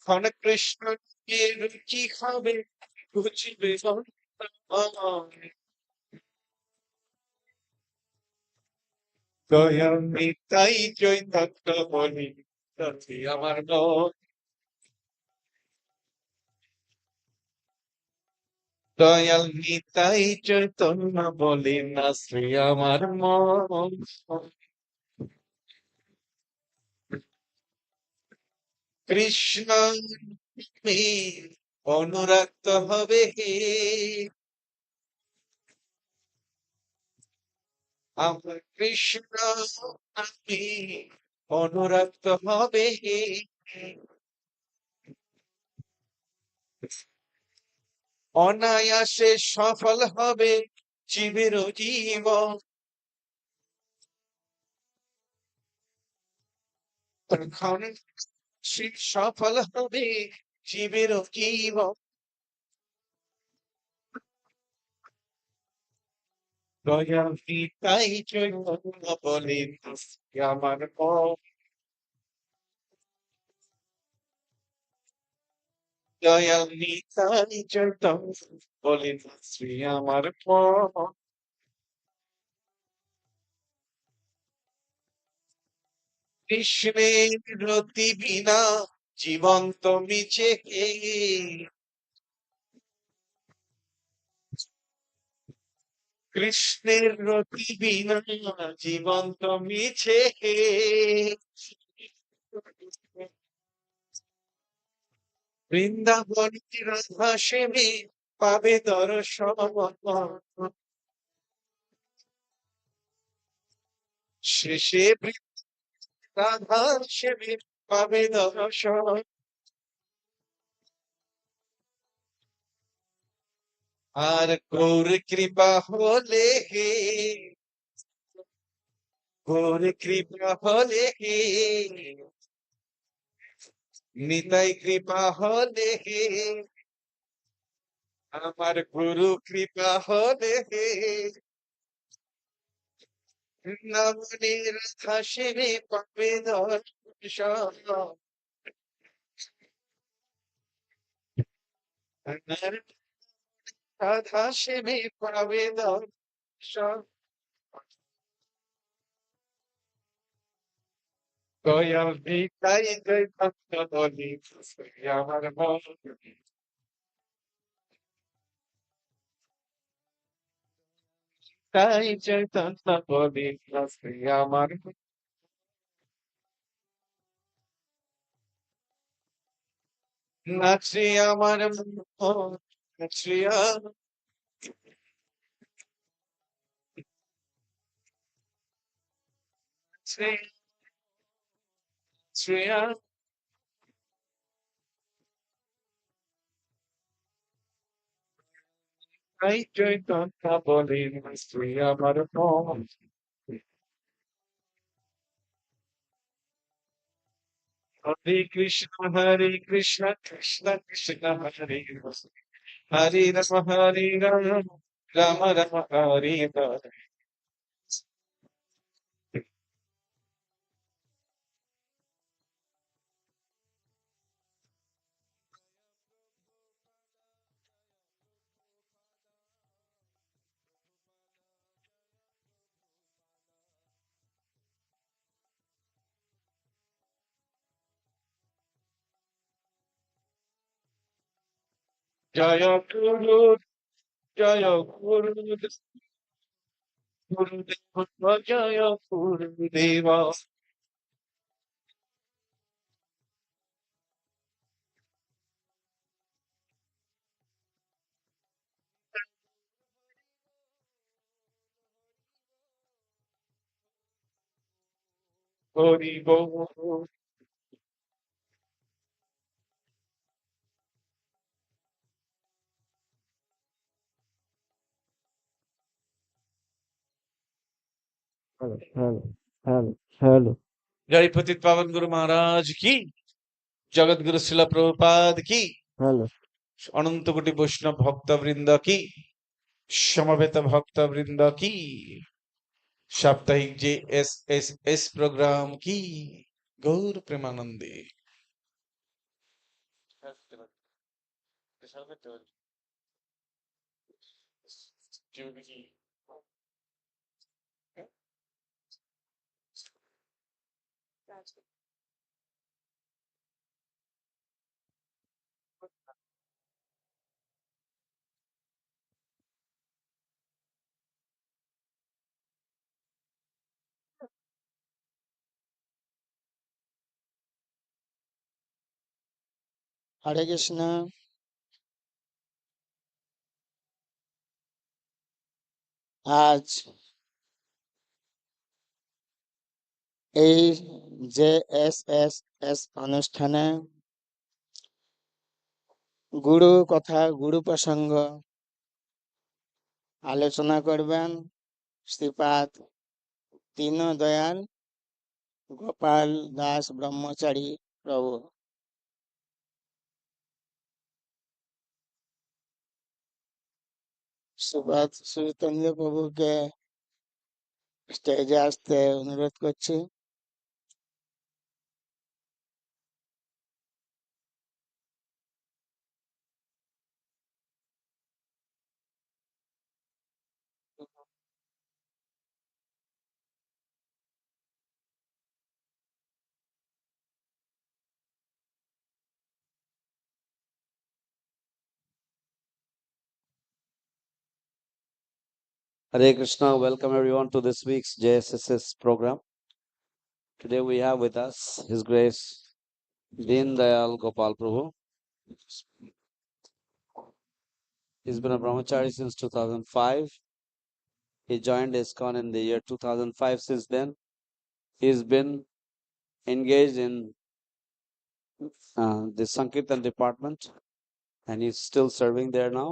তখন কৃষ্ণকে রুচি হবে বুঝবে দয়াল নিতাই চৈতন্য বলি সাথী আমার মন দয়াল নিতাই চৈতন্য বলি না শ্রী আমার মন কৃষ্ণ অনুরাক্ত হবে হে আমার কৃষ্ণ আমি অনুরাক্ত হবে হে অনায়াসে সফল হবে জীবের জীবন তখন সফল হবে জীবের জীবন দয়াল নিতাই চৈতন্য বলেন আমার মন দয়াল নিতাই চৈতন্য বলেন শ্রী আমার মন কৃষ্ণের রতি বিনা জীবন্ত মিছে কে কৃষ্ণের রতি বিনা জীবন্ত মিছে কে বৃন্দাবনী রাধা সেবে পাবে দর্শন শেষে রাধা সেবে পাবে দর্শন আর গৌর কৃপা হলে হে গৌর কৃপা হলে হে নিতাই কৃপা হলে হে আমার গুরু কৃপা হলে হে বৃন্দাবনী রাধা সেবে পাবে দর্শন রাধা সেবে পাবে দর্শন দয়াল নিতাই চৈতন্য বলি আমার মন তাই চৈতন্য বলি আমার নাচে আমার মন নাচিয়া শ্রেয়া তাই চৈতন্য বলি শ্রী আমার মন হরে কৃষ্ণ কৃষ্ণ কৃষ্ণ হরে হরে রাম হরে রাম রাম রাম হরে হরে জয় গুরু জয় গুরু গুরুদেব জয় গুরুদেব হরি বল হ্যালো হ্যালো হ্যালো হ্যালো জয় পতিত পাবন গুরু মহারাজ কি জগৎগুরু শিল প্রভুপাদ কি হ্যালো অনন্ত কোটি বৈষ্ণব ভক্তবৃন্দ কি সমবেত ভক্তবৃন্দ কি সাপ্তাহিক যে এস প্রোগ্রাম কি গৌর প্রেমানন্দে হরে কৃষ্ণ। আজ এই JSS অনুষ্ঠানে গুরু কথা, গুরু প্রসঙ্গ আলোচনা করবেন শ্রীপাদ দীনদয়াল গোপাল দাস ব্রহ্মচারী প্রভু। শ্রীপাদ চৈতন্য প্রভুকে স্টেজে আসতে অনুরোধ করছি। Hare Krishna, welcome everyone to this week's JSS program. Today we have with us His Grace Deen Dayal Gopal Prabhu. He's been a brahmachari since 2005. He joined ISKCON in the year 2005. Since then, he's been engaged in the Sankirtan department and he's still serving there now.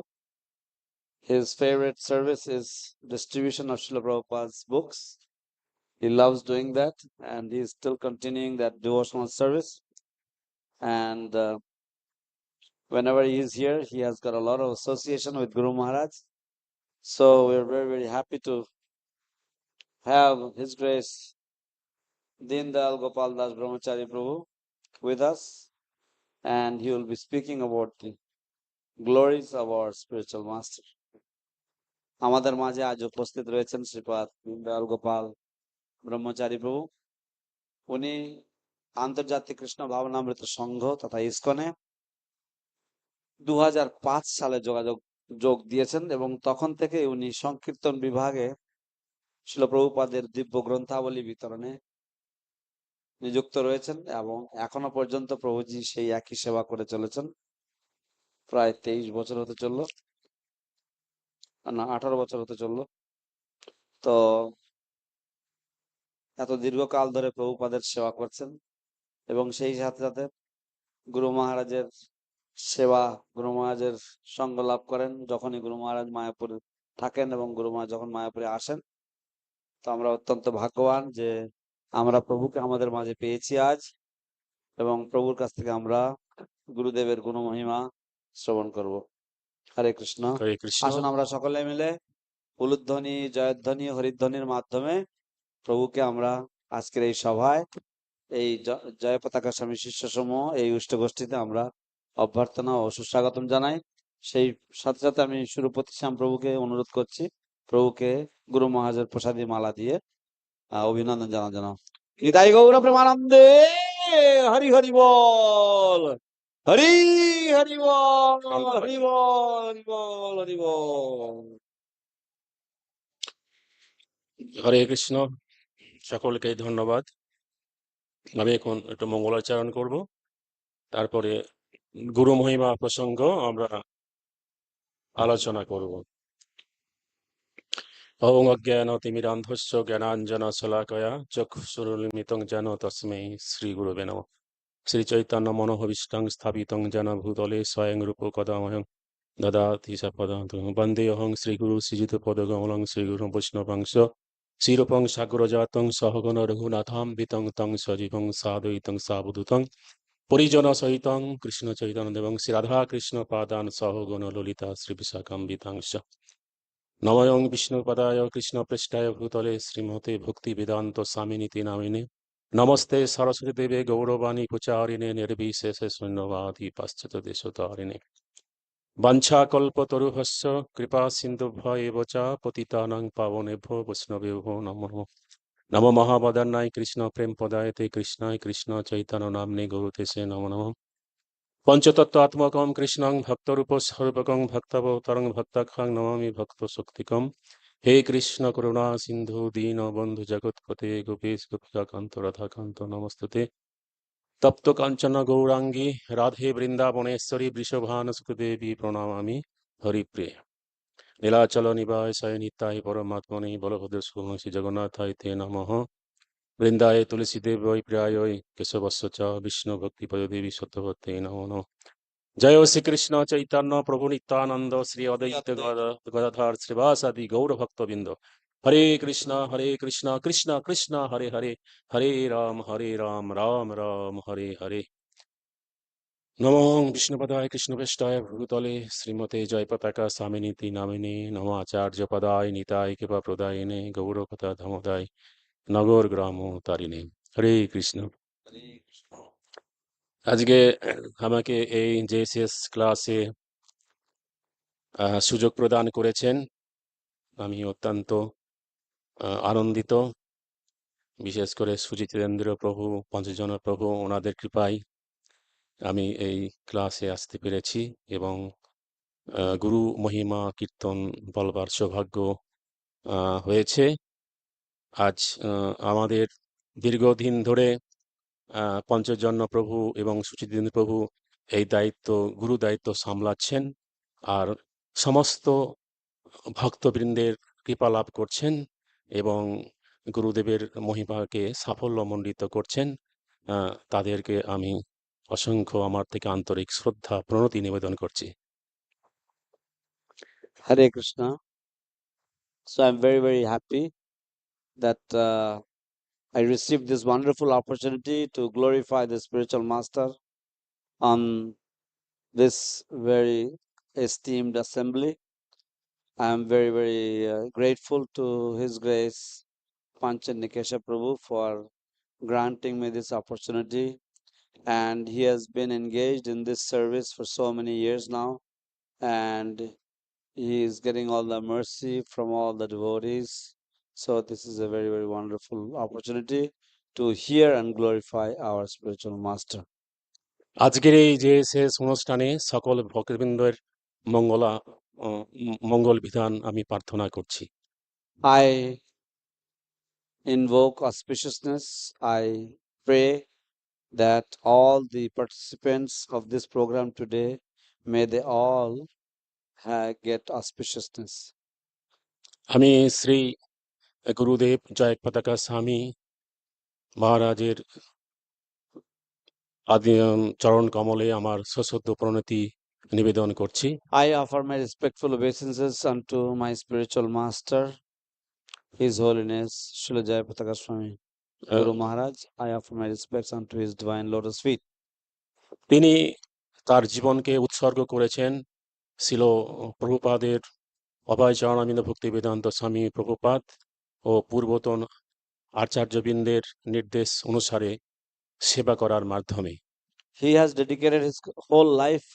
His favorite service is distribution of Srila Prabhupada's books. He loves doing that and he's still continuing that devotional service. And whenever he is here, he has got a lot of association with Guru Maharaj. So we're very, very happy to have His Grace Deen Dayal Gopal Das Brahmachari Prabhu with us. And he will be speaking about the glories of our spiritual master. আমাদের মাঝে আজ উপস্থিত রয়েছেন শ্রীপাদ দীন দয়াল গোপাল ব্রহ্মচারী প্রভু। উনি আন্তর্জাতিক কৃষ্ণ ভাবনামৃত সংঘ তথা ইসকনে 2005 সালে যোগ দিয়েছেন এবং তখন থেকে উনি সংকীর্তন বিভাগে শিল প্রভুপাদের দিব্য গ্রন্থাবলী বিতরণে নিযুক্ত রয়েছেন এবং এখনো পর্যন্ত প্রভুজি সেই একই সেবা করে চলেছেন। প্রায় 23 বছর হতে চলল, না 18 বছর হতে চলল। তো এত দীর্ঘকাল ধরে প্রভুপাদের সেবা করছেন এবং সেই সাথে সাথে গুরু মহারাজের সেবা, গুরু মহারাজের সঙ্গ লাভ করেন যখনই গুরু মহারাজ মায়াপুরে থাকেন এবং গুরু মহারাজ যখন মায়াপুরে আসেন। তো আমরা অত্যন্ত ভাগ্যবান যে আমরা প্রভুকে আমাদের মাঝে পেয়েছি আজ এবং প্রভুর কাছ থেকে আমরা গুরুদেবের গুণ মহিমা শ্রবণ করব। হরে কৃষ্ণ। হরে কৃষ্ণ। আসুন আমরা সকলে মিলে উলুধ্বনি, জয়ধ্বনি, হরিধ্বনির মাধ্যমে প্রভুকে আমরা আজকের এই সভায়, এই জয়পতাকা স্বামী শিষ্য সমূহ এই উষ্টগোষ্ঠীতে আমরা অভ্যর্থনা ও সুস্বাগতম জানাই। সেই সাথে সাথে আমি সুরপতি শ্যাম প্রভুকে অনুরোধ করছি প্রভুকে গুরু মহারাজের প্রসাদী মালা দিয়ে অভিনন্দন জানানো। নিতাই গৌর প্রেমানন্দে হরি হরি বল, হরি হরি বল, হরি বল, হরি বল, হরি বল। হরে কৃষ্ণ, সকলকে ধন্যবাদ। আমি এখন একটু মঙ্গলাচরণ করব, তারপরে গুরু মহিমা প্রসঙ্গ আমরা আলোচনা করব। ওং অজ্ঞানতিমিরান্ধস্য জ্ঞানাঞ্জনশলাকয়া চক্ষুষুরুন্মিলিতং যেন তস্मै শ্রী গুরুবে নমঃ। শ্রী চৈতন্য মনোভীষ্টং স্থাপিতং যেন ভূতলে স্বয়ং রূপ কদামহং দদাতি সপদাতু। বন্দেহং শ্রীগুরু শ্রীযুতপদকমলং শ্রীগুরুং বৈষ্ণবাংশ শ্রীরূপং সাগ্রজাতং সহগণ রঘুনাথামৃতং তং সজীবং সাদয়িতং সাবধূতং পরিজন সহিতং কৃষ্ণ চৈতন্যদেবং শ্রী রাধা কৃষ্ণ পাদান সহগণ ললিতা শ্রী বিশাখাম্বিতাংশ। নমঃ বিষ্ণুপদায় কৃষ্ণপৃষ্ঠায় ভূতলে শ্রীমতে ভক্তি বেদান্ত স্বামিনীতি নামিনে নমস্তে সরস্বতী দেবে গৌরবাণী প্রচারিণে নির্বিশেষে শূন্যবাদী পাশ্চাত্য দেশতারিণে বাঞ্ছাকল্পতরুভস্য কৃপা সিন্ধুভ্য এব চ পতিতানাং পাবনেভ্যো বৈষ্ণবেভ্যো নমো নমঃ। নমো মহাবদান্যায় কৃষ্ণ প্রেম পদায়তে কৃষ্ণায় কৃষ্ণ চৈতন্য নাম্নে গৌরতেছে নমো নমঃ। পঞ্চতত্ত্বাত্মকং কৃষ্ণং ভক্তরূপ স্বরূপকং ভক্তবতরং ভক্তাখ্যাং নমামি ভক্ত শক্তিকম। হে কৃষ্ণ করুণা সিন্ধু দীন বন্ধু জগৎপতে গোপেশ গোপিকাকান্ত রাধাকান্ত নমস্তুতে। তপ্ত কাঞ্চন গৌরাঙ্গী রাধে বৃন্দাবনেশ্বরী বৃষভানুসুতদেবী প্রণামামি হরিপ্রিয়ে। নীলাচল নিবাসায় নিত্যায় পরমাত্মনে বলভদ্র শ্রী জগন্নাথায় তে নমঃ। বৃন্দায় তুলসী দেবৈ প্রিয়ায় কেশবস্য চ বিষ্ণু ভক্তি দেবী সত্যবতে নমো নমঃ। জয় শ্রীকৃষ্ণ চৈতন্য প্রভু নিত্যানন্দ শ্রী অদ্বৈত গদাধর শ্রীবাসাদি গৌর ভক্তবৃন্দ। হরে কৃষ্ণ কৃষ্ণ কৃষ্ণ হরে হরে, হরে রাম রাম রাম হরে হরে। নমো বিষ্ণুপদায় কৃষ্ণপৃষ্ঠায় ভূতলে শ্রীমতে জয়পতাকা স্বামিনীতি নামিনে নমো আচার্য পদায় নিতায় কৃপা প্রদায়িনে গৌরকথা ধমদায় নগর গ্রাম তারিণে। হরে কৃষ্ণ। আজকে আমাকে এই জেএসএস ক্লাসে সুযোগ প্রদান করেছেন, আমি অত্যন্ত আনন্দিত। বিশেষ করে সুজিতেন্দ্র প্রভু, পঞ্চজন প্রভু, ওনাদের কৃপায় আমি এই ক্লাসে আসতে পেরেছি এবং গুরু মহিমা কীর্তন বলবার সৌভাগ্য হয়েছে। আজ আমাদের দীর্ঘদিন ধরে পঞ্চজন প্রভু এবং সুচিতেন্দ্র প্রভু এই দায়িত্ব, গুরু দায়িত্ব সামলাচ্ছেন আর সমস্ত ভক্তবৃন্দের কৃপা লাভ করছেন এবং গুরুদেবের মহিমাকে সাফল্যমণ্ডিত করছেন। তাদেরকে আমি অসংখ্য আমার থেকে আন্তরিক শ্রদ্ধা প্রণতি নিবেদন করছি। Hare Krishna. So I'm very, very happy that I received this wonderful opportunity to glorify the spiritual master on this very esteemed assembly. I am very, very grateful to His Grace Panchan Nikesha Prabhu for granting me this opportunity, and he has been engaged in this service for so many years now, and he is getting all the mercy from all the devotees. So this is a very, very wonderful opportunity to hear and glorify our spiritual master. আজকের এই যে শেষ অনুষ্ঠানে সকল ভক্তবৃন্দের মঙ্গল বিধান আমি প্রার্থনা করছি। I invoke auspiciousness. I pray that all the participants of this program today, may they all get auspiciousness. আমি শ্রী গুরুদেব জয়পতাকা স্বামী মহারাজের আদি চরণ কমলে আমার সশ্রদ্ধ প্রণতি নিবেদন করছি। I offer my respectful obeisances unto my spiritual master, His Holiness Srila Jayapataka Swami Guru Maharaj. I offer my respects unto His divine lotus feet. তিনি তার জীবনকে উৎসর্গ করেছেন শিল প্রভুপাদের অভয় চরণামিন্দ ভক্তি বেদান্ত স্বামী প্রভুপাদ ও পূর্বতন আচার্যবৃন্দের নির্দেশ অনুসারে সেবা করার মাধ্যমে। He has dedicated his whole life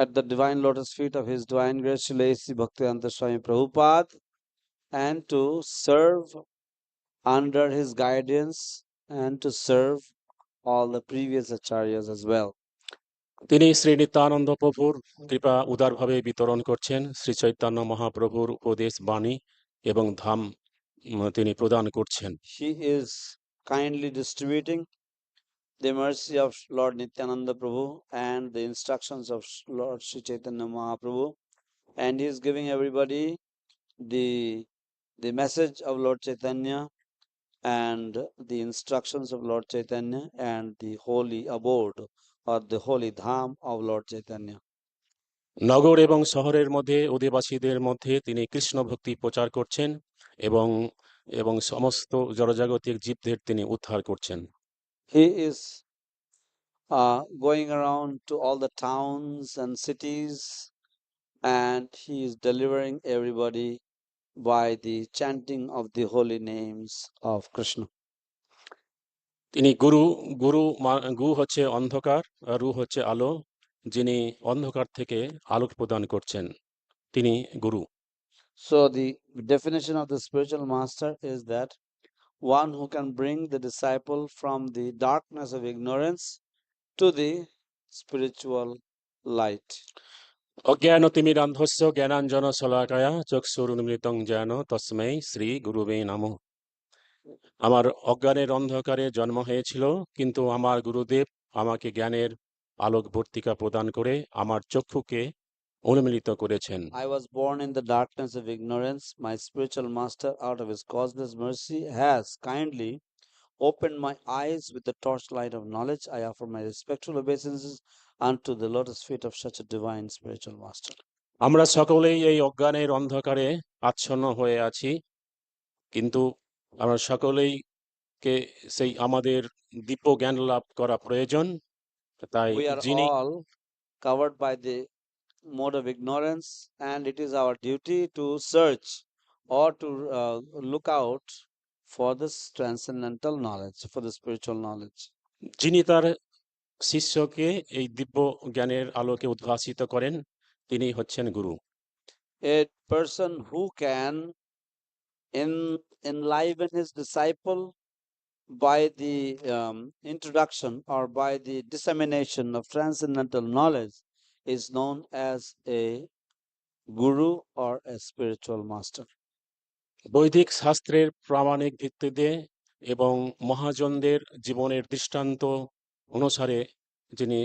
at the divine lotus feet of His divine grace Srila A.C. Bhaktivedanta Swami Prabhupada, and to serve under his guidance and to serve all the previous acharyas as well. তিনি শ্রী নিত্যানন্দ প্রভুর কৃপা উদারভাবে বিতরণ করছেন। শ্রী চৈতন্য মহাপ্রভুর উপদেশ বাণী এবং ধাম তিনি প্রদান করছেন। He is kindly distributing the mercy of Lord Nityananda Prabhu and the instructions of Lord Sri Chaitanya Mahaprabhu, and he is giving everybody the message of Lord Chaitanya and the instructions of Lord Chaitanya and the holy abode or the holy dham of Lord Chaitanya. নগর এবং শহরের মধ্যে অধিবাসীদের মধ্যে তিনি কৃষ্ণ ভক্তি প্রচার করছেন এবং এবং সমস্ত জড়জাগতিক জীবদের তিনি উদ্ধার করছেন। He is going around to all the towns and cities, and he is delivering everybody by the chanting of the holy names of Krishna. তিনি গু হচ্ছে অন্ধকার আর রু হচ্ছে আলো, যিনি অন্ধকার থেকে আলো প্রদান করছেন, তিনি গুরু। So the definition of the spiritual master is that one who can bring the disciple from the darkness of ignorance to the spiritual light. অজ্ঞানতিমিরান্ধস্য জ্ঞানাঞ্জন শলাকায়া চক্ষুরুন্মিলিতং যেন তস্मै শ্রী গুরুবে নমঃ। আমার অজ্ঞানের অন্ধকারে জন্ম হয়েছিল, কিন্তু আমার গুরুদেব আমাকে জ্ঞানের আলোকবর্তিকা প্রদান করে আমার চক্ষুকে উন্মিলিত করেছেন। I was born in the darkness of ignorance. My spiritual master, out of his causeless mercy, has kindly opened my eyes with the torchlight of knowledge. I offer my respectful obeisances unto the lotus feet of such a divine spiritual master. আমরা সকলেই এই অজ্ঞানের অন্ধকারে আচ্ছন্ন হয়ে আছি, কিন্তু আমরা সকলেই কে সেই আমাদের দিব্য জ্ঞান লাভ করা প্রয়োজন। তাই We are যিনি all covered by the mode of ignorance, and it is our duty to search or to look out for this transcendental knowledge, for the spiritual knowledge. যিনি তার শিষ্যকে এই দিব্য জ্ঞানের আলোকে উদ্ভাসিত করেন, তিনি হচ্ছেন গুরু। A person who can enliven his disciple by the introduction or by the dissemination of transcendental knowledge is known as a guru or a spiritual master. বৈদিক শাস্ত্রের প্রামাণিক ভিত্তিতে এবং মহাজনদের জীবনের দৃষ্টান্ত অনুসারে যিনি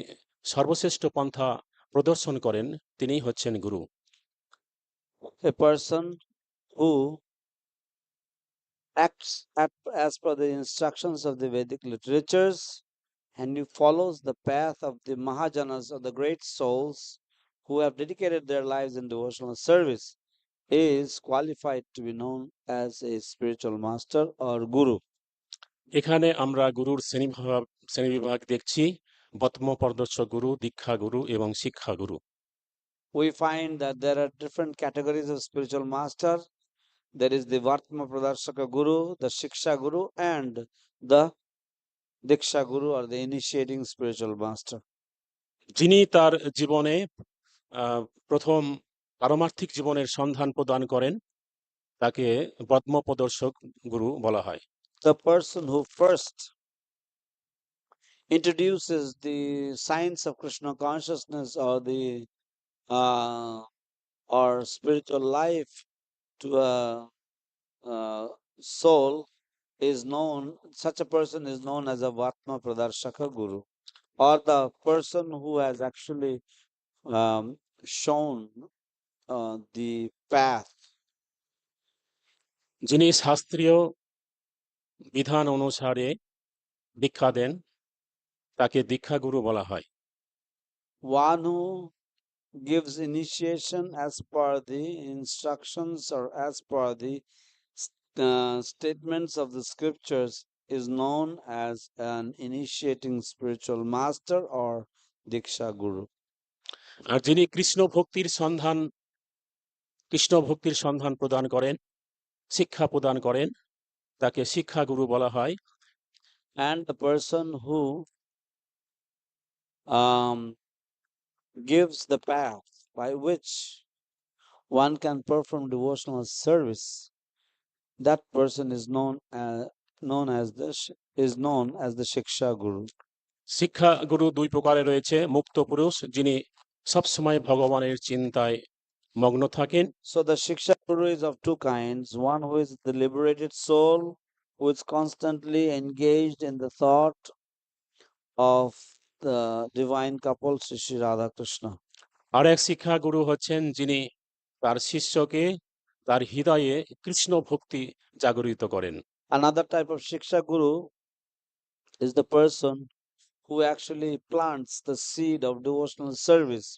সর্বশ্রেষ্ঠ পন্থা প্রদর্শন করেন, তিনি হচ্ছেন গুরু। A person who acts as per the instructions of the Vedic literatures and who follows the path of the Mahajanas or the great souls who have dedicated their lives in devotional service is qualified to be known as a spiritual master or guru. এখানে আমরা গুরুর শ্রেণীবিভাগ দেখছি: বত্ম পরদর্শ গুরু, দীক্ষা গুরু এবং শিক্ষা গুরু। We find that there are different categories of spiritual master. There is the Vartma Pradarshaka Guru, the Shiksha Guru, and the Diksha Guru or the initiating spiritual master. যিনি তার জীবনে প্রথম পারমার্থিক জীবনের সন্ধান প্রদান করেন, তাকে বত্ম প্রদর্শক গুরু বলা হয়। The person who first introduces the science of Krishna consciousness or the or spiritual life to a soul is known, such a person is known as a Vatma Pradarshaka Guru, or the person who has actually shown the path. যিনি শাস্ত্রীয় বিধান অনুসারে দীক্ষা দেন, তাকে দীক্ষা গুরু বলা হয়। One who gives initiation as per the instructions or as per the statements of the scriptures is known as an initiating spiritual master or Diksha Guru. আর যিনি কৃষ্ণ ভক্তির সন্ধান প্রদান করেন, শিক্ষা প্রদান করেন, তাকে শিক্ষা গুরু বলা হয়। And the person who gives the path by which one can perform devotional service, that person is known as the Shiksha Guru. শিক্ষা গুরু দুই প্রকারে রয়েছে: মুক্ত পুরুষ, যিনি সবসময় ভগবানের চিন্তায় মগ্ন থাকেন। So the Shiksha Guru is of two kinds. One who is the liberated soul, who is constantly engaged in the thought of the divine couple Sri Sri Radha Krishna. আর এক শিক্ষা গুরু হচ্ছেন যিনি তার শিষ্যকে তার হৃদয়ে কৃষ্ণ ভক্তি জাগরিত করেন। Another type of Shiksha Guru is the person who actually plants the seed of devotional service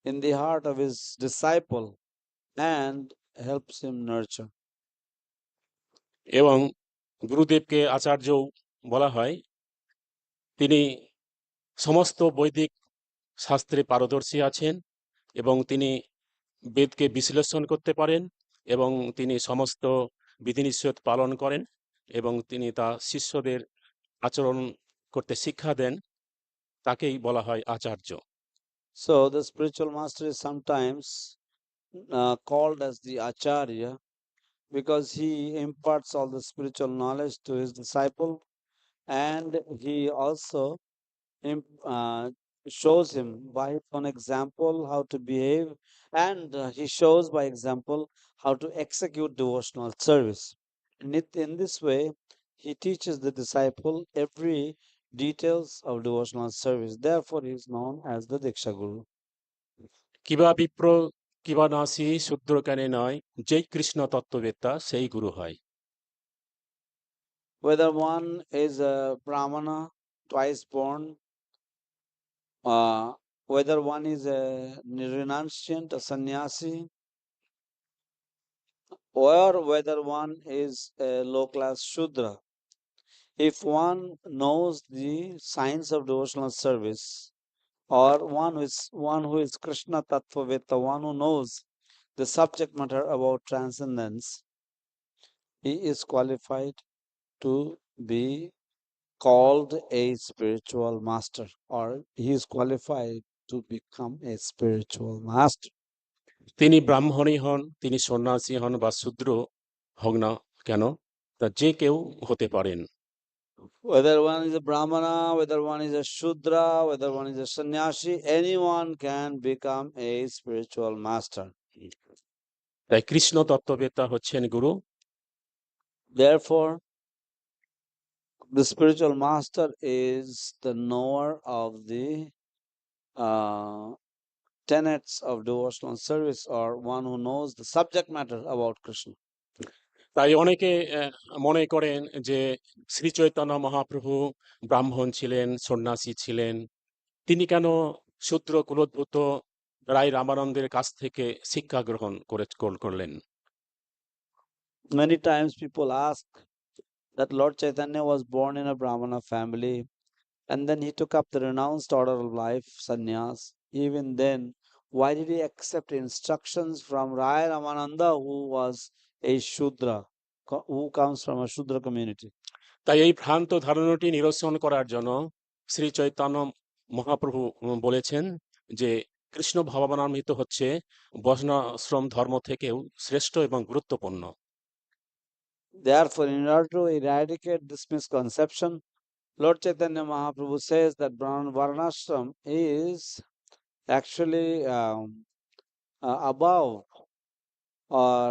in the heart of his disciple and helps him nurture. এবং গুরুদেবকে আচার্য বলা হয়। তিনি সমস্ত বৈদিক শাস্ত্রে পারদর্শী আছেন এবং তিনি বেদকে বিশ্লেষণ করতে পারেন এবং তিনি সমস্ত বিধিনিষেধ পালন করেন এবং তিনি তার শিষ্যদের আচরণ করতে শিক্ষা দেন তাকেই বলা হয় আচার্য। So the spiritual master is sometimes called as the acharya because he imparts all the spiritual knowledge to his disciple, and he also shows him by his own example how to behave, and he shows by example how to execute devotional service. In this way, he teaches the disciple every details of devotional service. Therefore, he is known as the Diksha Guru. কিবা বিপ্র কিবা নাসি শূদ্র জ্ঞানে নয়, যেই কৃষ্ণ তত্ত্ববেত্তা সেই গুরু হয়। Whether one is a Brahmana, twice born, whether one is a renunciant, a sannyasi, or whether one is a low class Shudra, if one knows the science of devotional service, or one who is Krishna Tattvavetta, one who knows the subject matter about transcendence, he is qualified to be called a spiritual master, or he is qualified to become a spiritual master. তিনি ব্রাহ্মণই হন, তিনি সন্ন্যাসী হন বা শূদ্র হোক না কেন, তা যে কেউ হতে পারেন। Whether one is a Brahmana, whether one is a Shudra, whether one is a sannyasi, anyone can become a spiritual master. তাই কৃষ্ণ তত্ত্ববেত্তা হচ্ছেন গুরু। Therefore, the spiritual master is the knower of the tenets of devotional service, or one who knows the subject matter about Krishna. তাই অনেকে মনে করেন যে শ্রী চৈতন্য মহাপ্রভু ব্রাহ্মণ ছিলেন, সন্ন্যাসী ছিলেন, তিনি কেন শূদ্র কুলোদ্ভূত রায় রামানন্দের কাছ থেকে শিক্ষা গ্রহণ করলেন? Many times people ask that Lord Chaitanya was born in a Brahmana family, and then he took up the renounced order of life, sannyas. Even then, why did he accept instructions from Rai Ramananda, who was a Shudra, who comes from a Shudra community? তাই এই ভ্রান্ত ধারণাটি নিরসন করার জন্য শ্রী চৈতন্য মহাপ্রভু বলেছেন যে কৃষ্ণ ভাবামৃত হচ্ছে বর্ণাশ্রম ধর্ম থেকেও শ্রেষ্ঠ এবং গুরুত্বপূর্ণ। Therefore, in order to eradicate this misconception, Lord Chaitanya Mahaprabhu says that Varnashram is actually above, or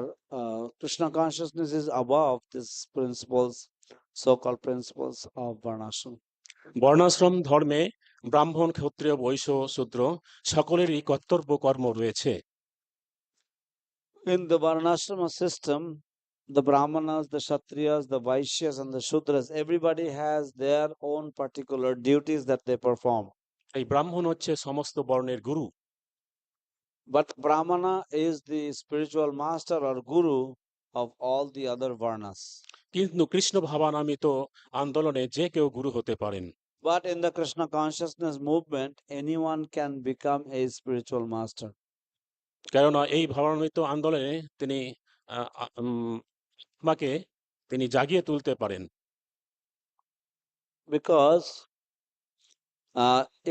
Krishna consciousness is above these principles, so-called principles of Varnashram. বর্ণাশ্রম ধর্মে ব্রাহ্মণ, ক্ষত্রিয়, বৈশ্য, শূদ্র সকলেরই কর্তব্য কর্ম রয়েছে। In the Varnashrama system, the Brahmanas, the Kshatriyas, the Vaishyas, and the Shudras, everybody has their own particular duties that they perform. এই ব্রাহ্মণ হচ্ছে সমস্ত বর্ণের গুরু। But Brahmana is the spiritual master or guru of all the other Varnas. কিন্তু কৃষ্ণ ভাবানামিত আন্দোলনে যে কেউ গুরু হতে পারেন। But in the Krishna consciousness movement, anyone can become a spiritual master. কেননা এই ভাবানামিত আন্দোলনে তিনি আত্মাকে তিনি জাগিয়ে তুলতে পারেন। Because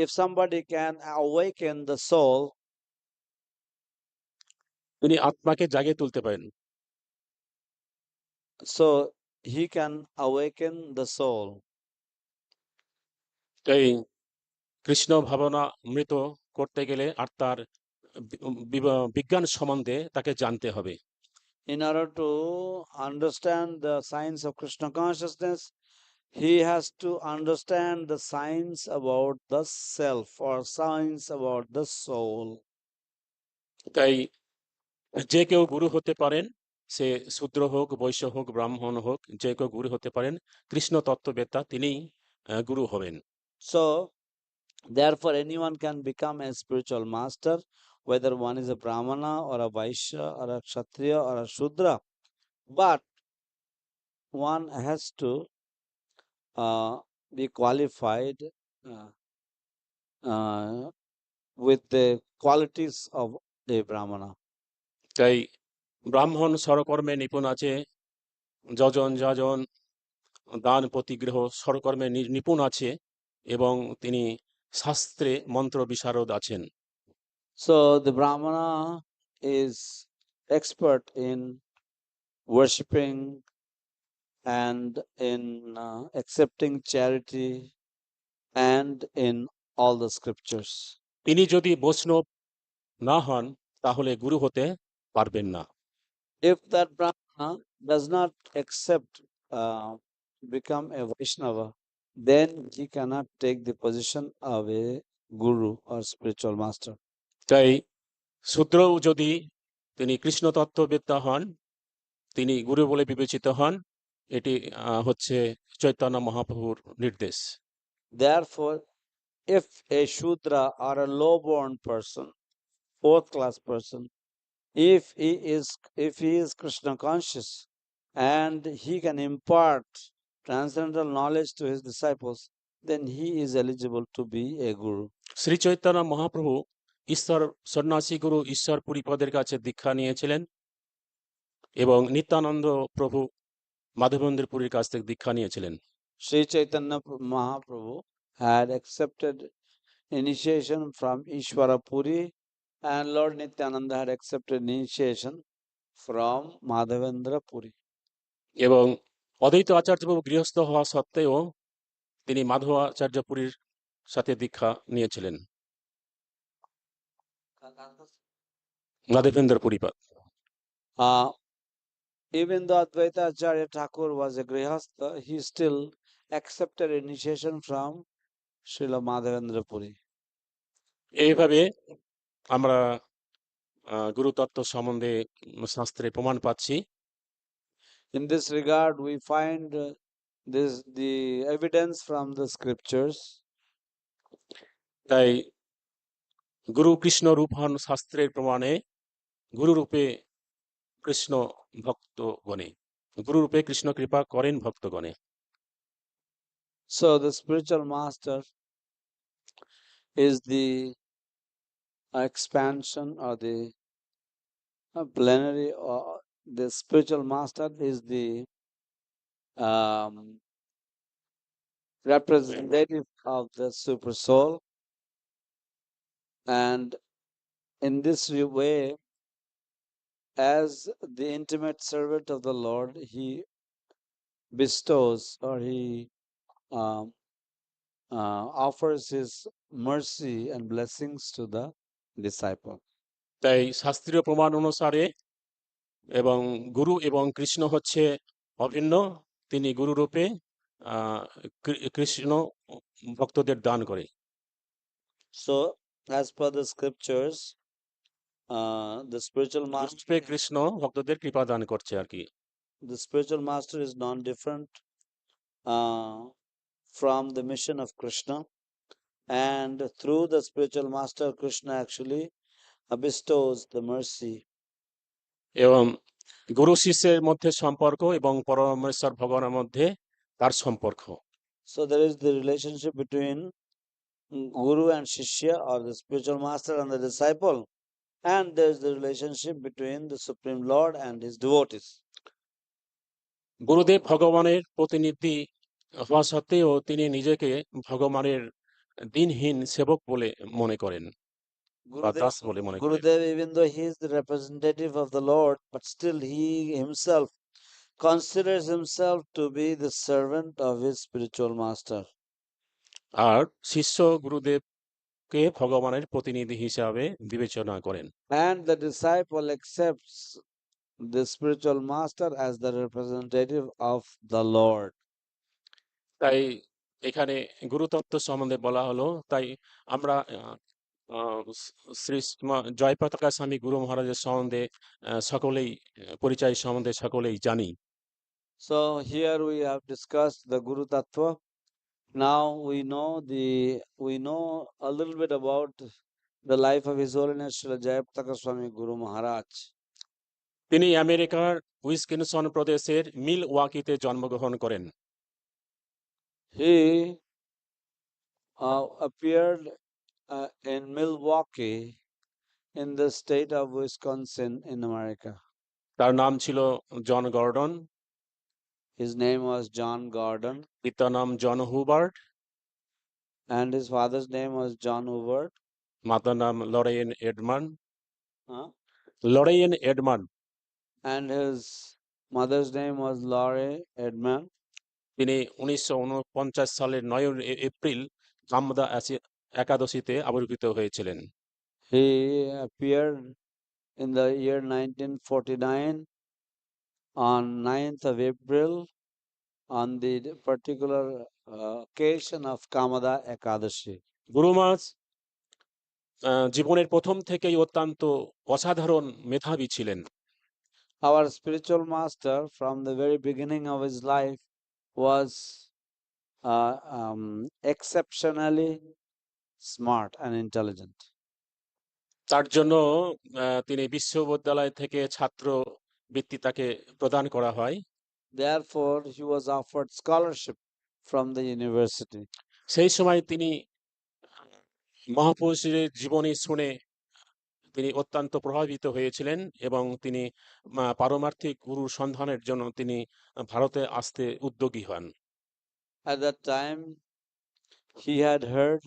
if somebody can awaken the soul, তিনি আত্মাকে জাগিয়ে তুলতে পারেন। so he can awaken the soul. এই কৃষ্ণ ভাবনা মৃত করতে গেলে আত্মার বিজ্ঞান সম্বন্ধে তাকে জানতে হবে। In order to understand the science of Krishna consciousness, he has to understand the science about the self, or science about the soul. তাই যে কেউ গুরু হতে পারেন, সে শূদ্র হোক, বৈশ্য হোক, ব্রাহ্মণ হোক, যে কেউ গুরু হতে পারেন। কৃষ্ণ তত্ত্ববেত্তা তিনিই গুরু হবেন। So, therefore, anyone can become a spiritual master, whether one is a Brahmana or a Vaishya or a Kshatriya or a Shudra. But one has to be qualified with the qualities of a Brahmana. তাই ব্রাহ্মণ স্বরকর্মে নিপুণ আছে, যজন যাজন দান প্রতিগ্রহ সরকর্মে নিপুণ আছে এবং তিনি শাস্ত্রে মন্ত্র বিশারদ আছেন। So the Brahmana is expert in worshipping and in accepting charity and in all the scriptures. তিনি যদি বৈষ্ণব না হন তাহলে গুরু হতে পারবেন না। If that Brahmana does not accept become a Vaishnava, then he cannot take the position of a guru or spiritual master. তাই শূদ্রও যদি তিনি কৃষ্ণ তত্ত্ববেত্তা হন, তিনি গুরু বলে বিবেচিত হন। এটি হচ্ছে চৈতন্য মহাপ্রভুর নির্দেশ। Therefore, if a Shudra or a low-born person, fourth class person, if he is Krishna conscious and he can impart transcendental knowledge to his disciples, then he is eligible to be a guru. Shri Chaitanya Mahaprabhu ঈশ্বর সন্ন্যাসী গুরু ঈশ্বর পুরীপদের কাছে দীক্ষা নিয়েছিলেন এবং নিত্যানন্দ প্রভু মাধবেন্দ্র পুরীর কাছ থেকে দীক্ষা নিয়েছিলেন। Sri Chaitanya Mahaprabhu had accepted initiation from Ishvara Puri, and Lord Nityananda had accepted initiation from Madhavendra Puri. এবং অদ্বৈত আচার্য প্রভু গৃহস্থ হওয়া সত্ত্বেও তিনি মাধবাচার্য পুরীর সাথে দীক্ষা নিয়েছিলেন, Madhavendra পুরীপাদ। Even though Advaita Acharya Thakur was a grihastha, he still accepted initiation from Srila Madhavendra Puri. এইভাবে আমরা গুরুতত্ত্ব সম্বন্ধে শাস্ত্রে প্রমাণ পাচ্ছি। In this regard, we find the evidence from the scriptures. তাই গুরু কৃষ্ণ রূপ হন শাস্ত্রের প্রমাণে, গুরুরূপে কৃষ্ণ ভক্তগণে, গুরুরূপে কৃষ্ণ কৃপা করেন ভক্তগণে। So the spiritual master is the expansion or the plenary, or the spiritual master is the representative of the super soul, and in this way, as the intimate servant of the Lord, he bestows or he offers his mercy and blessings to the disciple. তাই শাস্ত্রীয় প্রমাণ অনুসারে এবং গুরু এবং কৃষ্ণ হচ্ছে অভিন্ন। তিনি গুরুরূপে কৃষ্ণ ভক্তদের দান করে। So, as per the scriptures, the spiritual master, গুরুরূপে Krishna ভক্তদের কৃপা দান করছে আর কি। the spiritual master is non-different from the mission of Krishna, and through the spiritual master, Krishna actually bestows the mercy. এবং গুরু শিষ্যের মধ্যে সম্পর্ক এবং পরমেশ্বর ভগবানের মধ্যে তার সম্পর্ক। So there is the relationship between Guru and Sisya, or the spiritual master and the disciple, and there is the relationship between the Supreme Lord and his devotees. গুরুদেব ভগবানের প্রতিনিধি হওয়া সত্ত্বেও তিনি নিজেকে ভগবানের দিনহীন সেবক বলে মনে করেন বা দাস বলে মনে করেন। Gurudev, even though he is the representative of the Lord, but still he himself considers himself to be the servant of his spiritual master. আর শিষ্য গুরুদেবকে ভগবানের প্রতিনিধি হিসাবে বিবেচনা করেন। And the disciple accepts the spiritual master as the representative of the Lord. তাই এখানে গুরুতত্ত্ব সম্বন্ধে বলা হলো। তাই আমরা শ্রী জয়পতাকা স্বামী গুরু মহারাজের সম্বন্ধে সকলেই পরিচয় সম্বন্ধে সকলেই জানি। So here we have discussed the Guru Tattva. Now we know a little bit about the life of His Holiness Srila Jayapataka Swami Guru Maharaj. তিনি আমেরিকার উইসকনসিন প্রদেশের মিলওয়াকিতে জন্মগ্রহণ করেন। He appeared in Milwaukee in the state of Wisconsin in America. তার নাম ছিল John Gordon. His name was John Gordon, পিতার নাম John Hubert, and his father's name was John Hubert. মাতার নাম Lauren Edman, Huh? Lauren Edman. And his mother's name was Laurie Edmund. তিনি 1949 সালের 9 April Kamada একাদশীতে আবির্ভূত হয়েছিলেন। He appeared in the year 1949 on 9th of April on the particular occasion of Kamada Ekadashi. গুরু মহারাজ জীবনের প্রথম থেকেই অত্যন্ত অসাধারণ মেধাবী ছিলেন। Our spiritual master from the very beginning of his life was exceptionally smart and intelligent. তার জন্য তিনি বিশ্ববিদ্যালয় থেকে ছাত্র বৃত্তি তাকে প্রদান করা হয়। Therefore, he was offered scholarship from the university. সেই সময় তিনি মহাপুরুষের জীবনী শুনে তিনি অত্যন্ত প্রভাবিত হয়েছিলেন এবং তিনি পারমার্থিক গুরুর সন্ধানের জন্য তিনি ভারতে আসতে উদ্যোগী হন। At that time, he had heard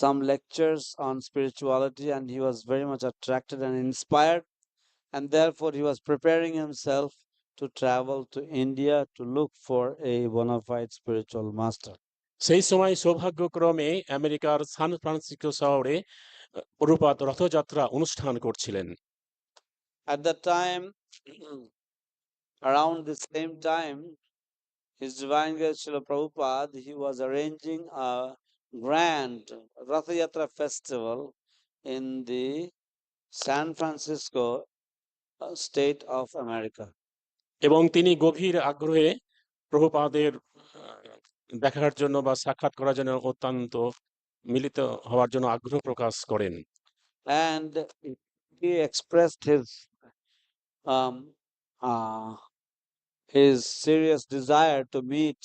some lectures on spirituality and he was very much attracted and inspired, and therefore he was preparing himself to travel to India to look for a bona fide spiritual master. সেই সময় সৌভাগ্যক্রমে আমেরিকার San Francisco শহরে প্রভুপাদ রথযাত্রা অনুষ্ঠান করছিলেন। At that time, around the same time, His Divine Grace Srila Prabhupada, he was arranging a grand Ratha Yatra festival in the San Francisco state of America. এবং তিনি গভীর আগ্রহে প্রভুপাদের দেখার জন্য বা সাক্ষাৎ করার জন্য অত্যন্ত মিলিত হওয়ার জন্য আগ্রহ প্রকাশ করেন। And he expressed his serious desire to meet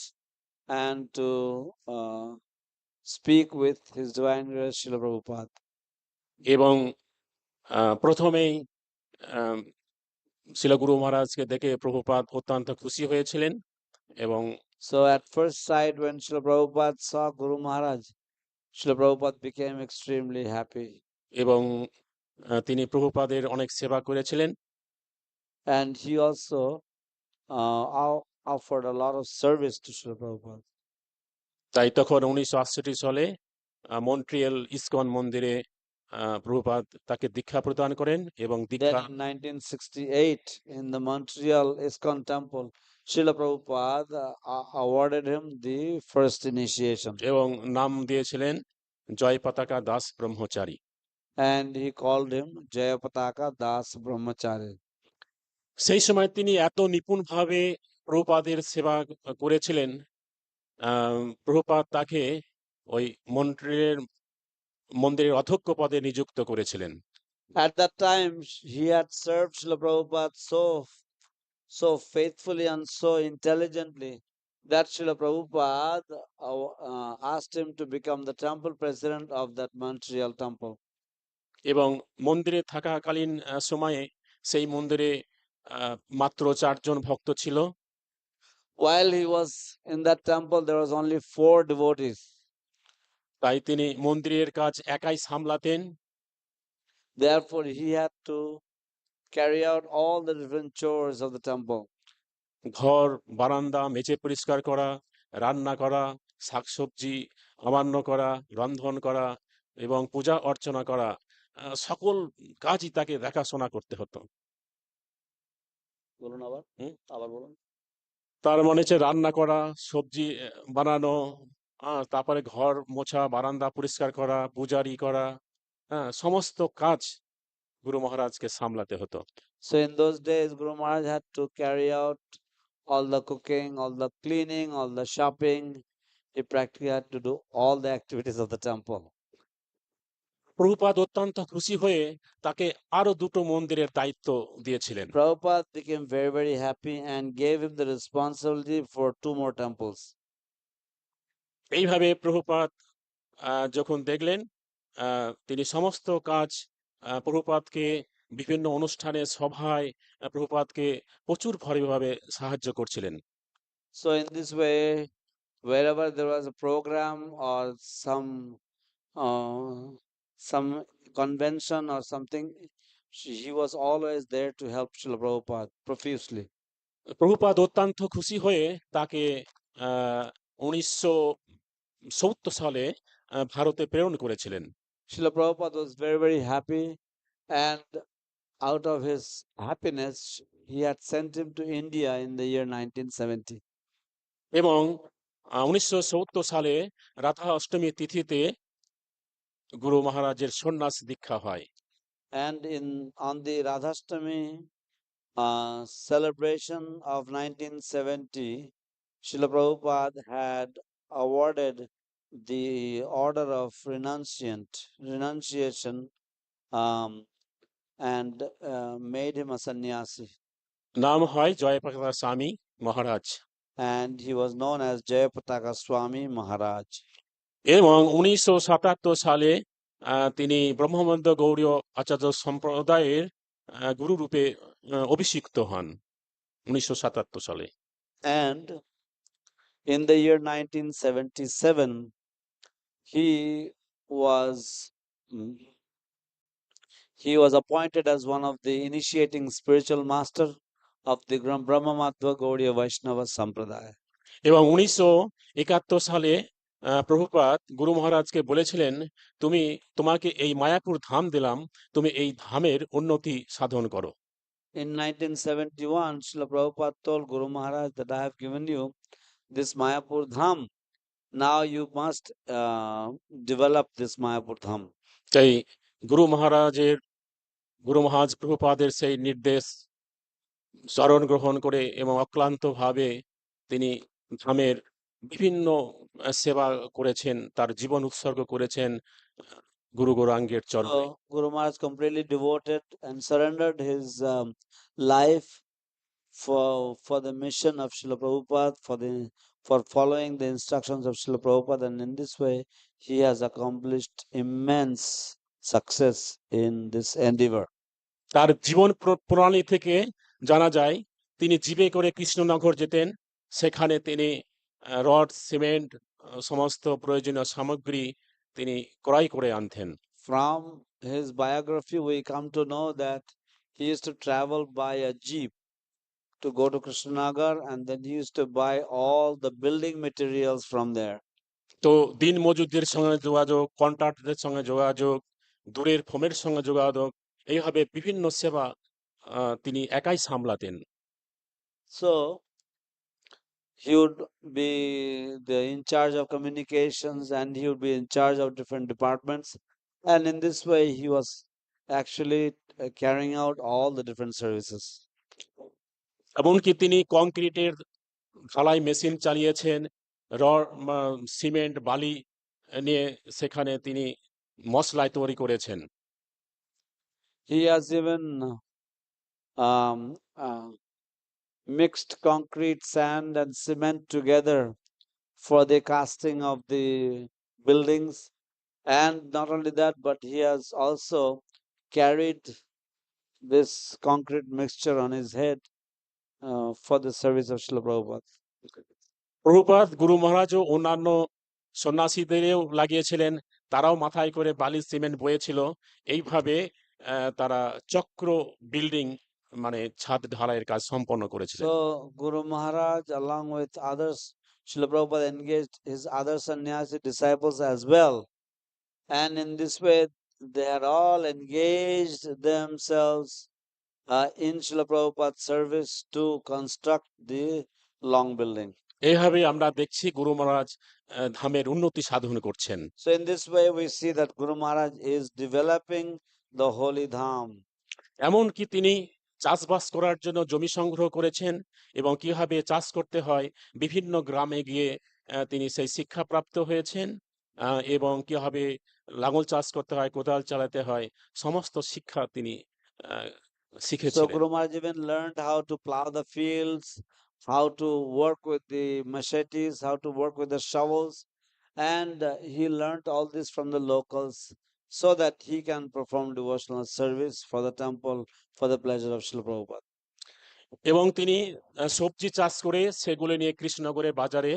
and to speak with His Divine Grace Srila Prabhupada. এবং প্রথমেই শিল গুরু মহারাজকে দেখে প্রভুপাদ অত্যন্ত খুশি হয়েছিলেন এবং So at first sight, when Srila Prabhupada saw Guru Maharaj, Srila Prabhupada became extremely happy. এবং তিনি প্রভুপাদের অনেক সেবা করেছিলেন। And he also offered a lot of service to Srila Prabhupada. তাই তখন 1968 সালে মন্ট্রিয়াল ইসকন মন্দিরে প্রভুপাদ তাকে দীক্ষা প্রদান করেন এবং Then দীক্ষা in 1968, in the Montreal ISKCON temple, Srila Prabhupada awarded him the first initiation. এবং নাম দিয়েছিলেন জয়পতাকা দাস ব্রহ্মচারী। And he called him Jayapataka Das Brahmachari. সেই সময় তিনি এত নিপুণভাবে প্রভুপাদের সেবা করেছিলেন, প্রভুপাদ তাকে ওই মন্দিরের অধ্যক্ষ পদে নিযুক্ত করেছিলেন। At that time, he had served Srila Prabhupada so faithfully and so intelligently that Srila Prabhupada asked him to become the temple president of that Montreal temple. এবং মন্দিরে থাকাকালীন সময়ে সেই মন্দিরে মাত্র 4 জন ভক্ত ছিল। While he was in that temple, there was only 4 devotees. তাই তিনি মন্দিরের কাজ একাই সামলাতেন। Therefore, he had to carry out all the different chores of the temple. ঘর বারান্দা মেঝে পরিষ্কার করা, রান্না করা, শাকসবজি আমান্য করা, রন্ধন করা এবং পূজা অর্চনা করা, সকল কাজই তাকে দেখাশোনা করতে হতো। বলুন আবার বলুন। তার মানে হচ্ছে রান্না করা, সবজি বানানো, তারপরে ঘর মোছা, বারান্দা পরিষ্কার করা, পূজারি করা, সমস্ত কাজ গুরু মহারাজকে সামলাতে হতো। So in those days, Guru Maharaj had to carry out all the cooking, all the cleaning, all the shopping. He practically had to do all the activities of the temple. Prabhupada অত্যন্ত খুশি হয়ে তাকে আরো 2টো মন্দিরের দায়িত্ব দিয়েছিলেন। Prabhupada became very, very happy and gave him the responsibility for 2 more temples. এইভাবে প্রভুপাদ যখন দেখলেন, তিনি সমস্ত কাজ প্রভুপাদকে বিভিন্ন অনুষ্ঠানে সভায় প্রভুপাদকে প্রচুর ভাবে সাহায্য করছিলেন। So in this way, wherever there was a program or uh, some convention or something, he was always there to help Srila Prabhupada profusely. Prabhupada অত্যন্ত খুশি হয়ে তাকে 1970 সালে ভারতে প্রেরণ করেছিলেন। Srila Prabhupada was very, very happy, and out of his happiness, he had sent him to India in the year 1970. এবং 1970 সালে রাধা অষ্টমী তিথিতে গুরু মহারাজের সন্ন্যাস দীক্ষা হয়। And on the Radhashtami celebration of 1970, Srila Prabhupada had awarded the order of renunciation, and made him a sannyasi. নাম হয় জয়পতাকা স্বামী মহারাজ। And he was known as Jayapataka Swami Maharaj. এবং 1977 সালে তিনি ব্রহ্মানন্দ গৌড়ীয় আচার্য সম্প্রদায়ের গুরুরূপে অভিষিক্ত হন 1977 সালে। And in the year 1977, he was mm, he was appointed as one of the initiating spiritual master of the Brahma Madhva Gaudiya Vaishnava Sampradaya. এবং 1971 সালে প্রভুপাদ গুরু মহারাজকে বলেছিলেন, তোমাকে এই মায়াপুর ধাম দিলাম, তুমি এই ধামের উন্নতি সাধন করো। In 1971, Srila Prabhupada told Guru Maharaj that I have given you this Mayapur Dham. Now you must develop this Mayapur Dham. তাই গুরু মহারাজ প্রভুপাদের সেই নির্দেশ চরণ গ্রহণ করে এবং অক্লান্তভাবে তিনি ধামের বিভিন্ন সেবা করেছেন, তার জীবন উৎসর্গ করেছেন গুরু গৌরাঙ্গের চরণে। So Guru Maharaj completely devoted and surrendered his life for the mission of Srila Prabhupada, for following the instructions of Srila Prabhupada, and in this way he has accomplished immense success in this endeavor. তার জীবন প্রণালী থেকে জানা যায় তিনি জিপে করে কৃষ্ণনগর যেতেন, সেখানে তিনি রড, সিমেন্ট, সমস্ত প্রয়োজনীয় সামগ্রী তিনি ক্রয় করে আনতেন। From his biography we come to know that he used to travel by a jeep to go to Krishnanagar, and then he used to buy all the building materials from there. তো দিন মজুরদের সঙ্গে যোগাযোগ, কন্ট্রাক্টরদের সঙ্গে যোগাযোগ, দূরের ফোমের সঙ্গে যোগাযোগ, এইভাবে বিভিন্ন সেবা তিনি একাই সামলাতেন। So he would be in charge of communications, and he would be in charge of different departments, and in this way he was actually carrying out all the different services. এমনকি তিনি কংক্রিটের ঢালাই মেশিন চালিয়েছেন, cement, বালি নিয়ে সেখানে তিনি মশলায় তৈরি করেছেন। He has even mixed concrete, sand and cement together for the casting of the buildings, and not only that, but he has also carried this concrete mixture on his head for the service of Srila Prabhupada. Prabhupada গুরু মহারাজ ও অন্যান্য সন্ন্যাসীদেরও লাগিয়েছিলেন, তারাও মাথায় করে বালি cement বয়েছিল। এইভাবে তারা চক্র building মানে ছাদ ঢালাইয়ের কাজ সম্পন্ন করেছিলেন। So Guru Maharaj, along with others, Srila Prabhupada engaged his other sannyasi disciples as well, and in this way they had all engaged themselves in Srila Prabhupada's service to construct the long building. এইভাবে আমরা দেখছি গুরু মহারাজ ধামের উন্নতি সাধন করছেন। So in this way we see that Guru Maharaj is developing the holy dham. এমনকি তিনি চাষবাস করার জন্য জমি সংগ্রহ করেছেন এবং কিভাবে চাষ করতে হয় বিভিন্ন গ্রামে গিয়ে তিনি সেই শিক্ষা প্রাপ্ত হয়েছেন, এবং কিভাবে লাঙল চাষ করতে হয়, কোদাল চালাতে হয়, সমস্ত শিক্ষা তিনি So শিখেছিলেন। Guru Maharaj even learned how to plow the fields, how to work with the machetes, how to work with the shovels, and he learned all this from the locals so that he can perform devotional service for the temple for the pleasure of Srila Prabhupada. এবং তিনি সবজি চাষ করে সেগুলো নিয়ে কৃষ্ণনগরের বাজারে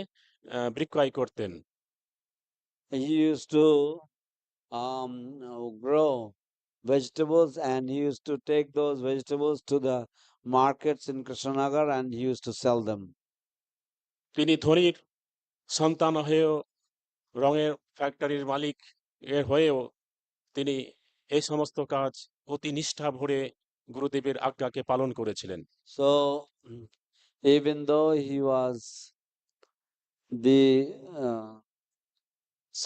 বিক্রয় করতেন। He used to grow vegetables, and he used to take those vegetables to the markets in Krishnanagar, and he used to sell them. তিনি ধনীর সন্তান হয়েও, রঙের ফ্যাক্টরির মালিক হয়েও তিনি এই সমস্ত কাজ অতি নিষ্ঠা ভরে গুরুদেবের আজ্ঞাকে পালন করেছিলেন। So even though he was the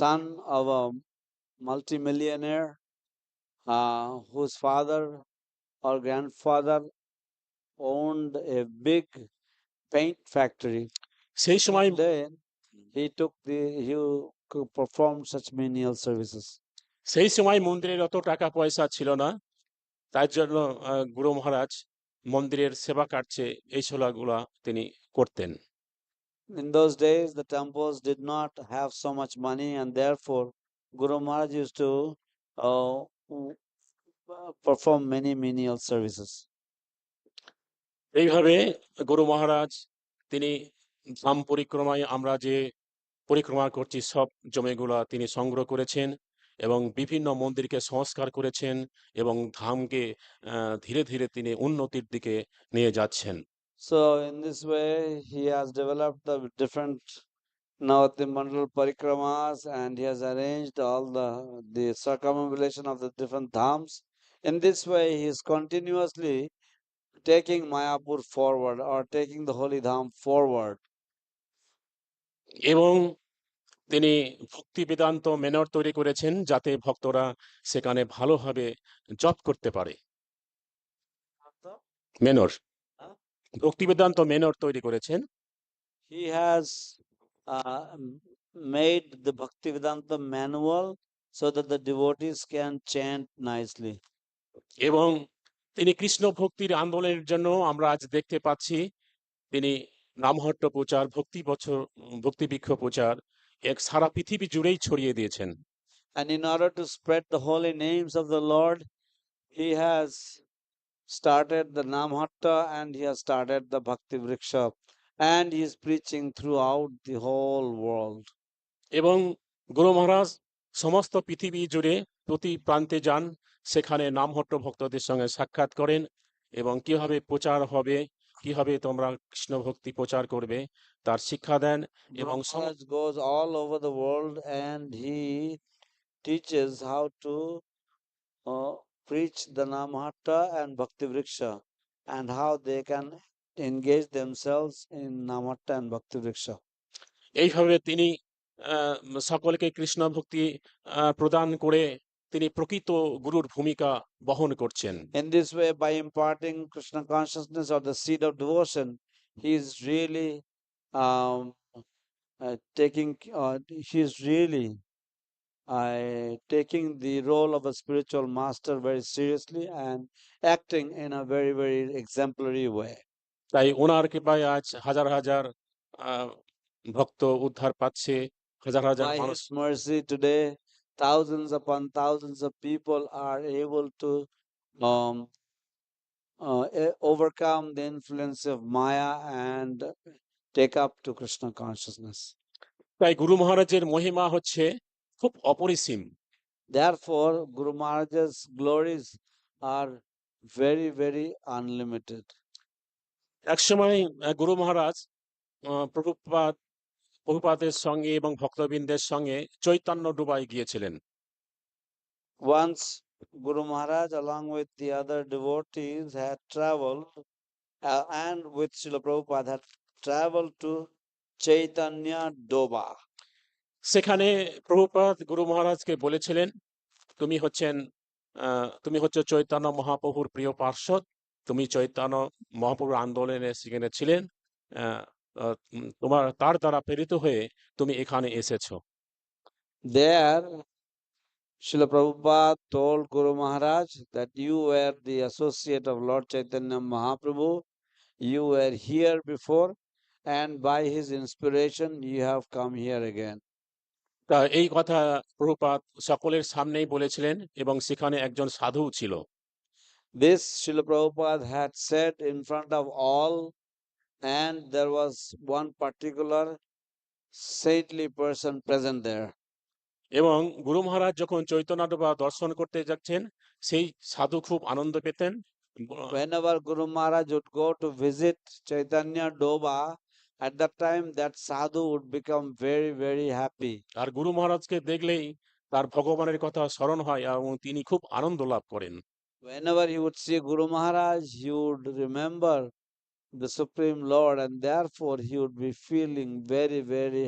son of a multimillionaire whose father or grandfather owned a big paint factory, সেই সময় then he could perform such menial services. সেই সময় মন্দিরের অত টাকা পয়সা ছিল না, তার জন্য গুরু মহারাজ মন্দিরের সেবা কার্যে এই সেবাগুলা তিনি করতেন। In those days, the temples did not have so much money, and therefore Guru Maharaj used to perform many menial services. এইভাবে গুরু মহারাজ তিনি ধাম পরিক্রমায় আমরা যে পরিক্রমা করছি সব জমিগুলা তিনি সংগ্রহ করেছেন এবং বিভিন্ন মন্দিরকে সংস্কার করেছেন এবং ধামকে ধীরে ধীরে তিনি উন্নতির দিকে নিয়ে যাচ্ছেন। So in this way, he has developed the different Navati Mandal parikramas, and he has arranged all the circumambulation of the different dhams. In this way, he is continuously taking Mayapur forward, or taking the holy dham forward. এবং তিনি ভক্তি Vedanta manor তৈরি করেছেন যাতে ভক্তরা সেখানে ভালোভাবে জপ করতে পারে। মেনর, ভক্তি বেদান্ত মেনর তৈরি করেছেন। He has made the Bhaktivedanta manual so that the devotees can chant nicely. এবং তিনি কৃষ্ণ ভক্তির আন্দোলনের জন্য আমরা আজ দেখতে পাচ্ছি তিনি নামহট্ট প্রচার, ভক্তি বৃক্ষ প্রচার এক সারা পৃথিবী জুড়েই ছড়িয়ে দিয়েছেন। And in order to spread the holy names of the Lord, he has started the Namhatta, and he has started the Bhakti Vriksha, and he is preaching throughout the whole world. এবং গুরু মহারাজ সমস্ত পৃথিবী জুড়ে প্রতি প্রান্তে যান, সেখানে নামহট্ট ভক্তদের সঙ্গে সাক্ষাৎ করেন এবং কিভাবে প্রচার হবে, কিভাবে তোমরা কৃষ্ণ ভক্তি প্রচার করবে তার শিক্ষা দেন। এবং Guru Maharaj goes all over the world, and he teaches how to preach the Namhatta and Bhakti Vriksha, and how they can engage themselves in Namhatta and Bhakti Vriksha. এইভাবে তিনি সকলকে কৃষ্ণ ভক্তি প্রদান করে তিনি প্রকৃত গুরুর ভূমিকা বহন করছেন। In this way, by imparting Krishna consciousness, or the seed of devotion, he is really taking the role of a spiritual master very seriously, and acting in a very, very exemplary way. তাই ওনার কৃপায় আজ হাজার হাজার ভক্ত উদ্ধার পাচ্ছে, হাজার হাজার By মানুষ। his mercy, today thousands upon thousands of people are able to overcome the influence of Maya and take up to Krishna consciousness. তাই গুরু মহারাজের মহিমা হচ্ছে খুব অপরিসীম। Therefore, Guru Maharaj's glories are very, very unlimited. একসময় গুরু মহারাজ প্রভুপাদের সঙ্গে এবং ভক্তবৃন্দের সঙ্গে চৈতন্য ডুবাই গিয়েছিলেন। Once Guru Maharaj, along with the other devotees, had traveled and with Srila Prabhupada had traveled to Chaitanya Doba. সেখানে প্রভুপাদ গুরু মহারাজকে বলেছিলেন, তুমি হচ্ছে চৈতন্য মহাপ্রভুর প্রিয় পার্ষদ, তুমি চৈতন্য মহাপ্রভুর আন্দোলনে সেখানে ছিলেন, তার দ্বারা প্রেরিত হয়ে তুমি এখানে এসেছো। There, Srila Prabhupada told Guru Maharaj that you were the associate of Lord Chaitanya Mahaprabhu, you were here before, and by his inspiration you have come here again. তা এই কথা প্রভুপাদ সকলের সামনেই বলেছিলেন এবং সেখানে একজন সাধু ছিল। This Srila Prabhupada had said in front of all, and there was one particular saintly person present there. এবং গুরু মহারাজ যখন চৈতন্য ডোবা দর্শন করতে যাচ্ছেন সেই সাধু খুব আনন্দ পেতেন। Whenever Guru Maharaj would go to visit Chaitanya Doba, at that time that sadhu would become very, very happy. আর গুরু মহারাজকে দেখলেই তার ভগবানের কথা স্মরণ হয় এবং তিনি খুব আনন্দ লাভ করেন। Whenever he would see Guru Maharaj, he would remember the Supreme Lord, and therefore he would be feeling very, very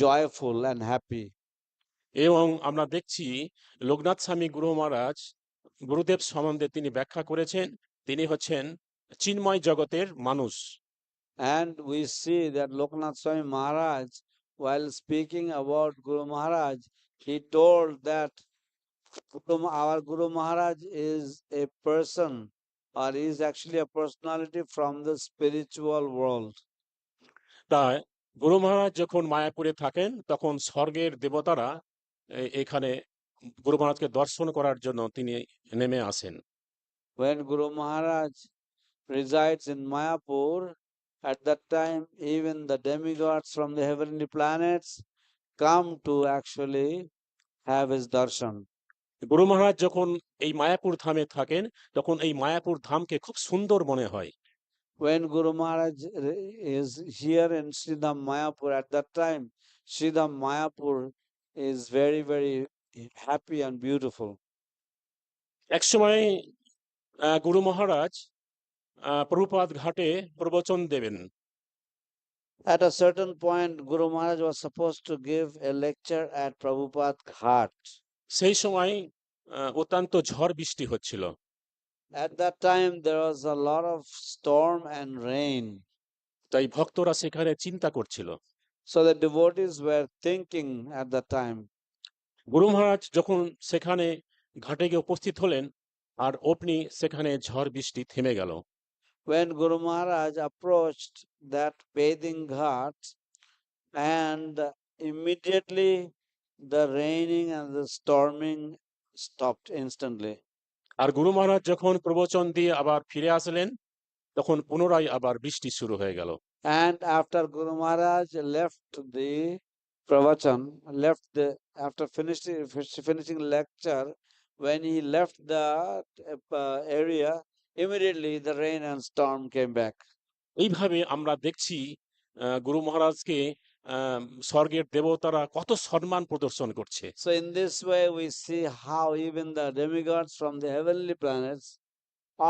joyful and happy. এবং আমরা দেখছি লোকনাথ স্বামী গুরু মহারাজ গুরুদেব সম্বন্ধে তিনি ব্যাখ্যা করেছেন, তিনি হচ্ছেন চিন্ময় জগতের মানুষ। And we see that Loknath Swami Maharaj, while speaking about Guru Maharaj, he told that our Guru Maharaj is a person, or is actually a personality from the spiritual world. তাই গুরু মহারাজ যখন মায়াপুরে থাকেন তখন স্বর্গের দেবতারা এখানে গুরু মহারাজকে দর্শন করার জন্য তিনি নেমে আসেন। When Guru Maharaj resides in Mayapur, at that time even the demigods from the heavenly planets come to actually have his darshan. গুরু মহারাজ যখন এই মায়াপুর ধামে থাকেন তখন এই মায়াপুর ধামকে খুব সুন্দর মনে হয়। When Guru Maharaj is here in Sridham Mayapur, at that time Sridham Mayapur is very, very happy and beautiful. এক সময় গুরু মহারাজ প্রভুপাদ ঘাটে প্রবচন দেবেন। At a certain point, Guru Maharaj was supposed to give a lecture at Prabhupada Ghat. সেই সময় অত্যন্ত ঝড় বৃষ্টি হচ্ছিল। At that time, there was a lot of storm and rain. তাই ভক্তরা সেখানে চিন্তা করছিল। So the devotees were thinking at that time. গুরু মহারাজ যখন সেখানে ঘাটে গিয়ে উপস্থিত হলেন আর অমনি সেখানে ঝড় বৃষ্টি থেমে গেল। When Guru Maharaj approached that bathing ghat, and immediately the raining and the storming stopped instantly. আর গুরু মহারাজ যখন প্রবচন দিয়ে আবার ফিরে আসলেন তখন পুনরায় আবার বৃষ্টি শুরু হয়ে গেল। And after Guru Maharaj left the pravachan, after finishing lecture, when he left the area, immediately the rain and storm came back. এইভাবে আমরা দেখছি গুরু মহারাজকে স্বর্গের দেবতারা কত সম্মান প্রদর্শন করছে। So in this way we see how even the demigods from the heavenly planets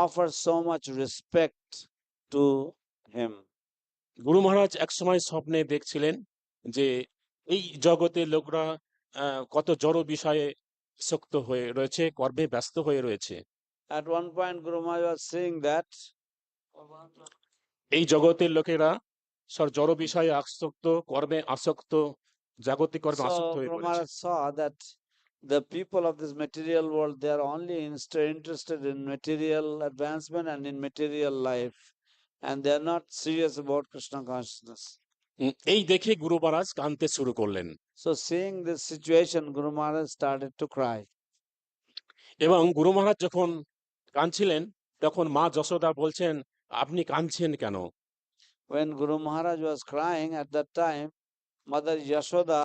offer so much respect to him. গুরু মহারাজ একসময় স্বপ্নে দেখছিলেন যে এই জগতের লোকরা কত জড় বিষয়ে আসক্ত হয়ে রয়েছে, কর্মে ব্যস্ত হয়ে রয়েছে। At one point Guru Maharaj was saying that এই জগতের লোকেরা সব জড় বিষয়ে আসক্ত, কর্মে আসক্ত, জাগতিক কর্মে আসক্ত হয়ে Guru পড়েছে। Maharaj saw that the people of this material world, they are only interested in material advancement and in material life, and they are not serious about Krishna consciousness. এই দেখে গুরু মহারাজ কাঁদতে শুরু করলেন। So seeing this situation, Guru Maharaj started to cry. এবং গুরু মহারাজ যখন কাঁদছিলেন তখন মা যশোদা বলছেন, আপনি কাঁদছেন কেন? When Guru Maharaj was crying at that time, Mother Yashoda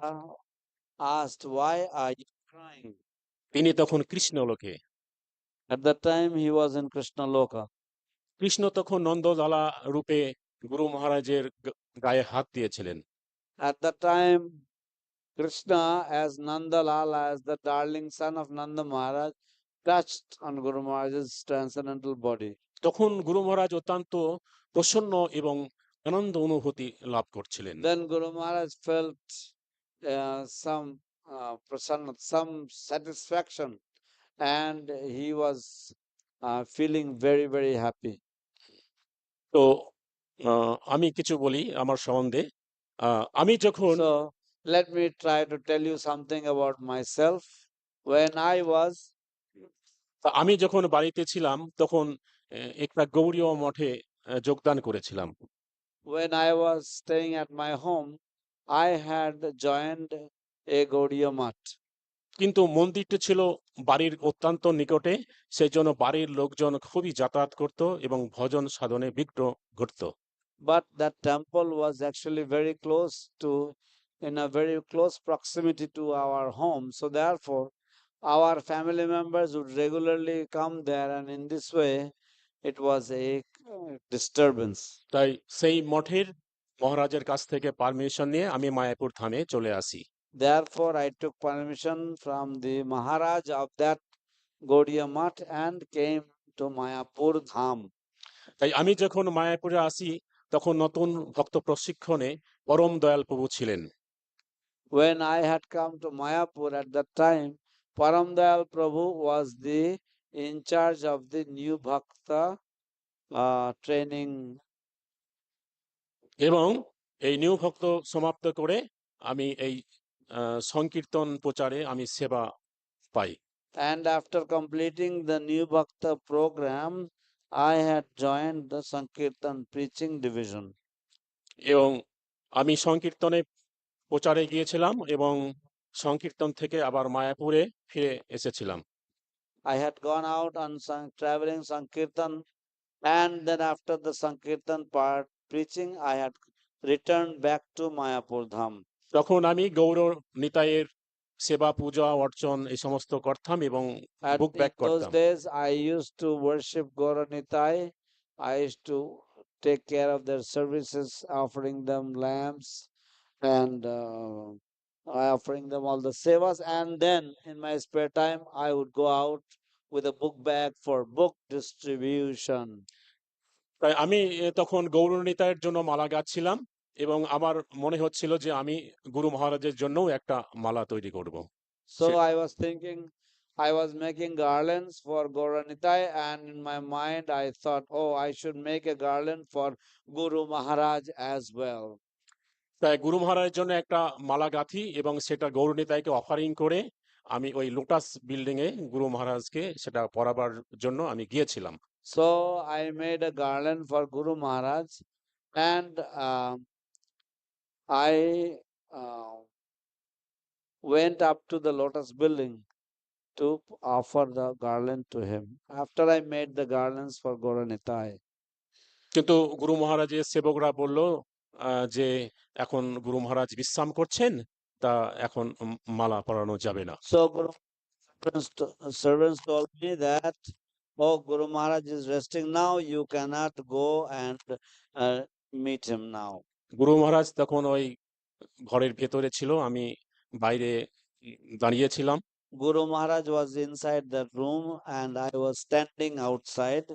asked, "Why are you crying?" তিনি তখন কৃষ্ণ লোকে। At that time he was in Krishna Loka. Krishna তখন নন্দলালা রূপে গুরু মহারাজের গায়ে হাত দিয়েছিলেন। At that time Krishna as Nandalala, as the darling son of Nanda Maharaj, touched on Guru Maharaj's transcendental body. তখন গুরু মহারাজ অত্যন্ত প্রসন্ন এবং আনন্দ অনুভূতি লাভ করছিলেন। Then Guru Maharaj felt some satisfaction, and he was feeling very, very happy. তো আমি কিছু বলি আমার সম্বন্ধে। আমি যখন So let me try to tell you something about myself. When আমি যখন বাড়িতে ছিলাম তখন একটা গৌড়ীয় মঠে যোগদান করেছিলাম। when I was staying at my home, I had joined a Gaudiya Math. কিন্তু মন্দিরটি ছিল বাড়ির অত্যন্ত নিকটে, সেই জন্য বাড়ির লোকজন খুবই যাতায়াত করত এবং ভজন সাধনে বিঘ্ন ঘটতো। But that temple was actually very close to, in a very close proximity to our home. So therefore, our family members would regularly come there, and in this way, it was a disturbance. তাই সেই মঠের মহারাজের কাছ থেকে permission নিয়ে আমি মায়াপুর ধামে চলে আসি। Therefore, I took permission from the Maharaj of that Gaudiya Math and came to Mayapur Dham. তাই আমি যখন মায়াপুরে আসি তখন নতুন ভক্ত প্রশিক্ষণে পরম দয়াল প্রভু ছিলেন। When I had come to Mayapur at that time, Param Dayal Prabhu was the in charge of the new Bhakta training. এবং এই নিউ ভক্ত সমাপ্ত করে আমি এই সংকীর্তন প্রচারে আমি সেবা পাই। And after completing the new Bhakta program, I had joined the Sankirtan preaching division. এবং আমি সংকীর্তনে প্রচারে গিয়েছিলাম এবং সংকীর্তন থেকে আবার মায়াপুরে ফিরে এসেছিলাম। I had gone out on traveling Sankirtan, and then after the Sankirtan part preaching, I had returned back to Mayapur Dham. তখন আমি গৌর নিতাইয়ের সেবা পূজা অর্চন এই সমস্ত করতাম এবং At book back in those করতাম। days, I used to worship Gauranitai. I used to take care of their services, offering them lamps and offering them all the sevas. And then in my spare time, I would go out with a book bag for book distribution. তাই আমি তখন গৌর নিতাইয়ের জন্য মালা গাচ্ছিলাম এবং আমার মনে হচ্ছিল যে আমি গুরু মহারাজের জন্যও একটা মালা তৈরি করব। So Sure. I was thinking, I was making garlands for Gauranitai, and in my mind I thought, oh, I should make a garland for Guru Maharaj as well. তাই গুরু মহারাজের জন্য একটা মালা গাঁথি এবং সেটা গৌর নিতাইকে অফারিং করে আমি ওই লোটাস বিল্ডিং এ গুরু মহারাজকে সেটা পরাবার জন্য আমি গিয়েছিলাম। So I made a garland for Guru Maharaj, and I went up to the lotus building to offer the garland to him. After I made the garlands for Gauranitai. কিন্তু গুরু মহারাজের সেবকরা বলল যে এখন গুরু মহারাজ বিশ্রাম করছেন, তা এখন মালা পরানো যাবে না। So Guru servants told me that, oh, Guru Maharaj is resting now, you cannot go and meet him now. গুরু মহারাজ তখন ওই ঘরের ভেতরে ছিল, আমি বাইরে দাঁড়িয়েছিলাম। Guru Maharaj was inside the room and I was standing outside.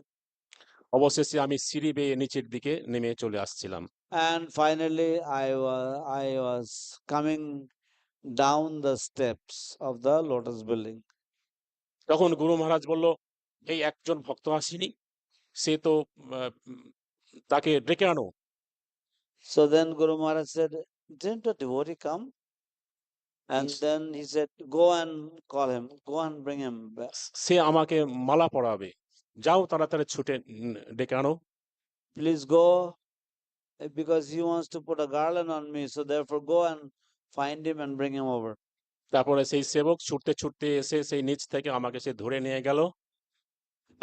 অবশেষে আমি সিঁড়ি বেয়ে নিচের দিকে নেমে চলে আসছিলাম। And finally I was coming down the steps of the lotus building. তখন গুরু মহারাজ বলল, এই একজন ভক্ত আসেনি, সে তো তাকে ডেকে আনো। So then Guru Maharaj said, didn't a devotee come? And Yes. then he said, go and call him, go and bring him back. সে আমাকে মালা পরাবে, যাও তাড়াতাড়ি ছুটে ডেকে আনো। Please go, because he wants to put a garland on me, so therefore go and find him and bring him over. তারপরে সেই সেবক ছুটতে ছুটতে এসে সেই নিচ থেকে আমাকে সে ধরে নিয়ে গেল।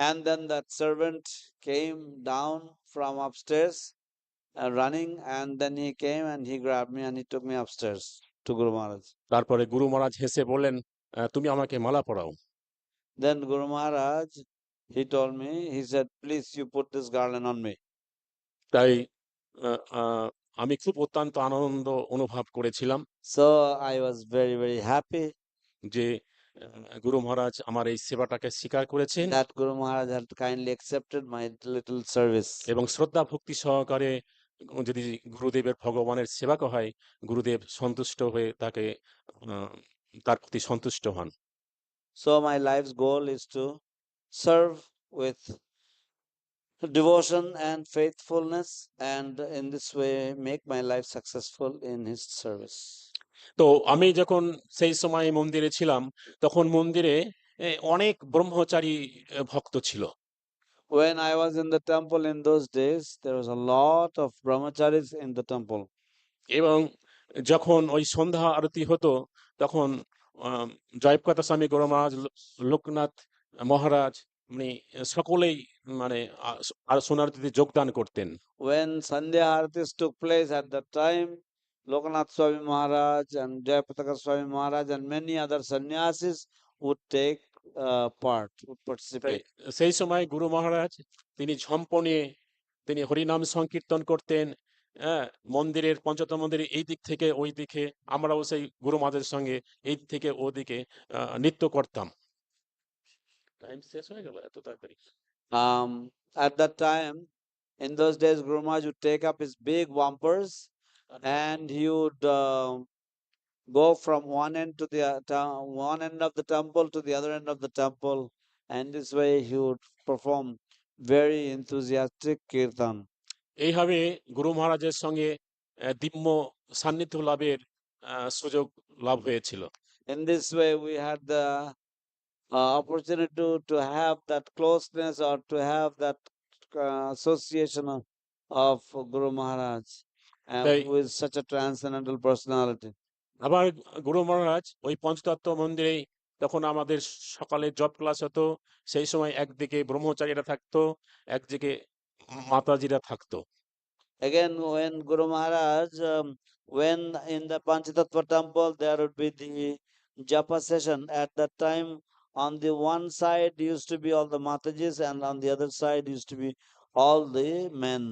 And then that servant came down from upstairs running, and then he came and he grabbed me and he took me upstairs to Guru Maharaj. তারপরে গুরু মহারাজ হেসে বললেন, তুমি আমাকে মালা পরাও। Then Guru Maharaj, he told me, he said, please you put this garland on me. তাই আমি খুব অত্যন্ত আনন্দ অনুভব করেছিলাম So I was very, very happy যে গুরু মহারাজ আমার এই সেবাটাকে স্বীকার করেছেন that Guru Maharaj had kindly accepted my little service. এবং শ্রদ্ধা ভক্তি সহকারে যদি গুরুদেবের ভগবানের সেবা হয়, গুরুদেব সন্তুষ্ট হয়ে তাকে তার প্রতি সন্তুষ্ট হন। So my life's goal is to serve with devotion and faithfulness, and in this way make my life successful in his service. তো আমি যখন সেই সময় মন্দিরে ছিলাম, তখন মন্দিরে অনেক ব্রহ্মচারী ভক্ত ছিল। When I was in the temple in those days, there was a lot of brahmacharis in the temple. এবং যখন ওই সন্ধ্যা আরতি হতো, তখন জয়পত স্বামী গুরু মহারাজ, লোকনাথ মহারাজ, মানে সকলেই মানে আর সোনারতিতে যোগদান করতেন। When Sandhya Aartis took place at that time, Lokanath Swami Maharaj and Jayapataka Swami Maharaj and many other sannyasis would take part, would participate. সেই সময় গুরু মহারাজ তিনি ঝম্প নিয়ে তিনি হরিনাম সংকীর্তন করতেন। হ্যাঁ, মন্দিরের পঞ্চতম মন্দিরের এই দিক থেকে ওই দিকে, আমরাও সেই গুরু মহারাজের সঙ্গে এই দিক থেকে ওদিকে নৃত্য করতাম। টাইম শেষ হয়ে গেল এত তাড়াতাড়ি। At that time, in those days, Guru Maharaj would take up his big bumpers and he would go from one end to the one end of the temple to the other end of the temple, and this way he would perform very enthusiastic kirtan. এইভাবে গুরু মহারাজের সঙ্গে দিব্য সান্নিধ্য লাভের সুযোগ লাভ হয়েছিল। In this way, we had the opportunity to have that closeness or to have that association of Guru Maharaj, Right. who is such a transcendental personality. আবার গুরু মহারাজ ওই পঞ্চতত্ত্ব মন্দিরেই তখন আমাদের সকালে জব ক্লাস হতো। সেই সময় একদিকে ব্রহ্মচারীরা থাকতো, একদিকে মাতাজিরা থাকতো। Again, when Guru Maharaj, when in the Panchatattva temple, there would be the japa session. At that time, on the one side used to be all the Matajis, and on the other side used to be all the men.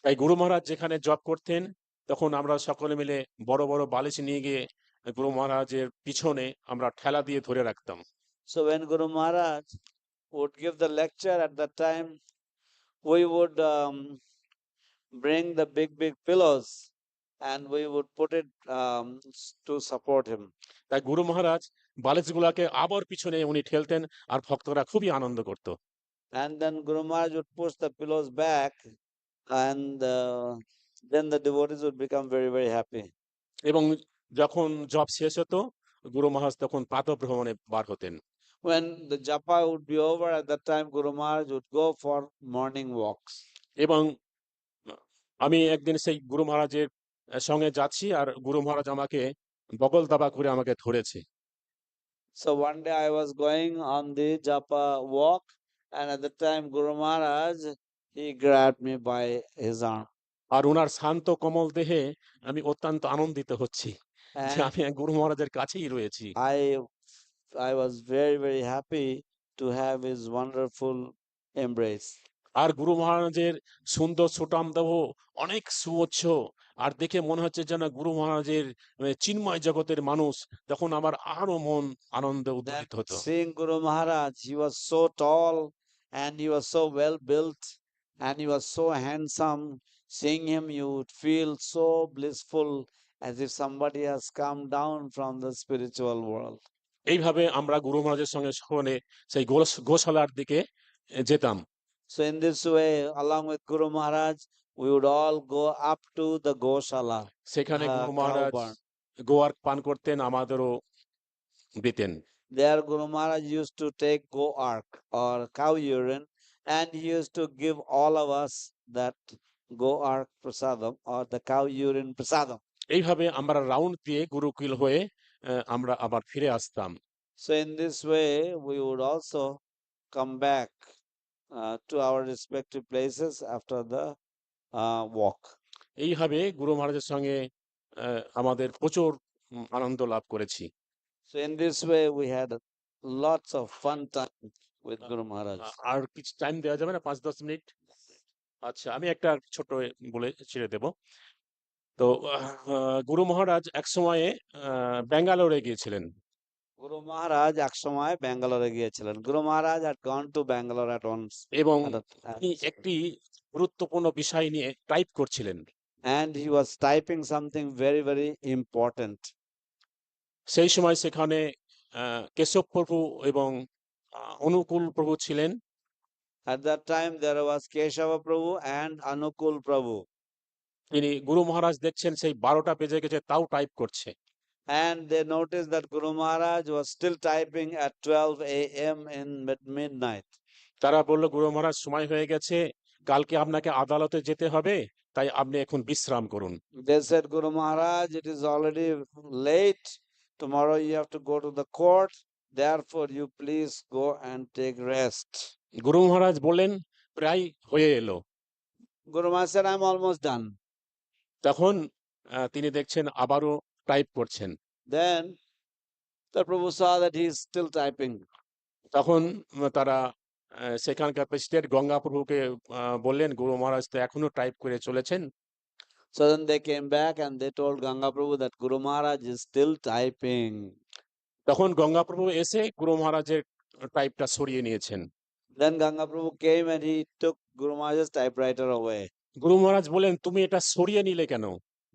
তাই গুরু মহারাজ যেখানে job করতেন তখন আমরা সকলে মিলে বড় বড় বালিশ নিয়ে গিয়ে গুরু মহারাজের পিছনে আমরা ঠেলা দিয়ে ধরে রাখতাম। So when Guru Maharaj would give the lecture at that time, we would bring the big pillows and we would put it to support him. তাই গুরু মহারাজ বালিশগুলাকে আবার পিছনে উনি ঠেলতেন আর ভক্তরা খুবই আনন্দ করত। And then Guru Maharaj would push the pillows back, and then the devotees would become very, very happy. এবং যখন job শেষ হতো গুরু মহারাজ তখন প্রাতঃভ্রমণে বার হতেন। When the japa would be over, at that time Guru Maharaj would go for morning walks. এবং আমি একদিন সেই গুরু মহারাজের সঙ্গে যাচ্ছি আর গুরু মহারাজ আমাকে বগল দাবা করে আমাকে ধরেছে। So one day I was going on the japa walk, and at the time Guru Maharaj, he grabbed me by his arm. আর ওনার শান্ত কোমল দেহে আমি অত্যন্ত আনন্দিত হচ্ছি যে And আমি গুরু মহারাজের কাছেই রয়েছি। I was very, very happy to have his wonderful embrace. আর গুরু মহারাজের সুন্দর সুঠাম দেহ, অনেক সুউচ্চ, আর দেখে মনে হচ্ছে যেন গুরু মহারাজের চিন্ময় জগতের মানুষ। তখন আমার আরো মন আনন্দে That উদ্দীপিত হতো। seeing Guru Maharaj, he was so tall and he was so well built and he was so handsome. Seeing him, you would feel so blissful, as if somebody has come down from the spiritual world. এইভাবে আমরা গুরু মহারাজের সঙ্গে সকলে সেই গোশালার দিকে যেতাম। So in this way, along with Guru Maharaj, we would all go up to the Goshala. সেখানে গুরু cow মহারাজ barn. গোয়ার পান করতেন, আমাদেরও দিতেন। There Guru Maharaj used to take go-ark or cow urine, and he used to give all of us that go-ark prasadam or the cow urine prasadam. এইভাবে আমরা round দিয়ে গুরুকুল হয়ে আমরা আবার ফিরে আসতাম। So in this way, we would also come back to our respective places after the walk. এইভাবে গুরু মহারাজের সঙ্গে আমাদের প্রচুর আনন্দ লাভ করেছি। So in this way, we had lots of fun time with Guru Maharaj. আর কিছু টাইম দেওয়া যাবে না, 5-10 মিনিট? আচ্ছা, আমি একটা ছোট বলে ছেড়ে দেব। তো গুরু মহারাজ এক সময়ে ব্যাঙ্গালোরে গিয়েছিলেন। Guru Maharaj এক সময় ব্যাঙ্গালোরে গিয়েছিলেন. Guru Maharaj had gone to Bangalore at once. এবং তিনি একটি গুরুত্বপূর্ণ বিষয় নিয়ে টাইপ করছিলেন। And he was typing something very, very important. সেই সময় সেখানে কেশব প্রভু এবং অনুকূল প্রভু ছিলেন। At that time, there was Keshava Prabhu and Anukul Prabhu. তিনি গুরু মহারাজ দেখছেন সেই 12টা বেজে গেছে তাও টাইপ করছে। And they noticed that Guru Maharaj was still typing at 12 a.m. in midnight. তারা বলল, গুরু মহারাজ সময় হয়ে গেছে, কালকে আপনাকে আদালতে যেতে হবে, তাই আপনি এখন বিশ্রাম করুন। They said, Guru Maharaj, it is already late. Tomorrow you have to go to the court. Therefore, you please go and take rest. গুরু মহারাজ বললেন প্রায় হয়ে এলো। Guru Maharaj said, I'm almost done. তখন তিনি দেখছেন আবারও টাইপ করছেন। Then the Prabhu saw that he is still typing. তখন তারা সেখানকার প্রেসিডেন্ট গঙ্গা প্রভুকে বললেন গুরু মহারাজ তো এখনো টাইপ করে চলেছেন। So then they came back and they told Ganga Prabhu that Guru Maharaj is still typing. তখন গঙ্গা প্রভু এসে গুরু মহারাজের টাইপটা সরিয়ে নিয়েছেন। Then Ganga Prabhu came and he took Guru Maharaj's typewriter away. গুরু মহারাজ বলেন তুমি এটা সরিয়ে নিলে কেন?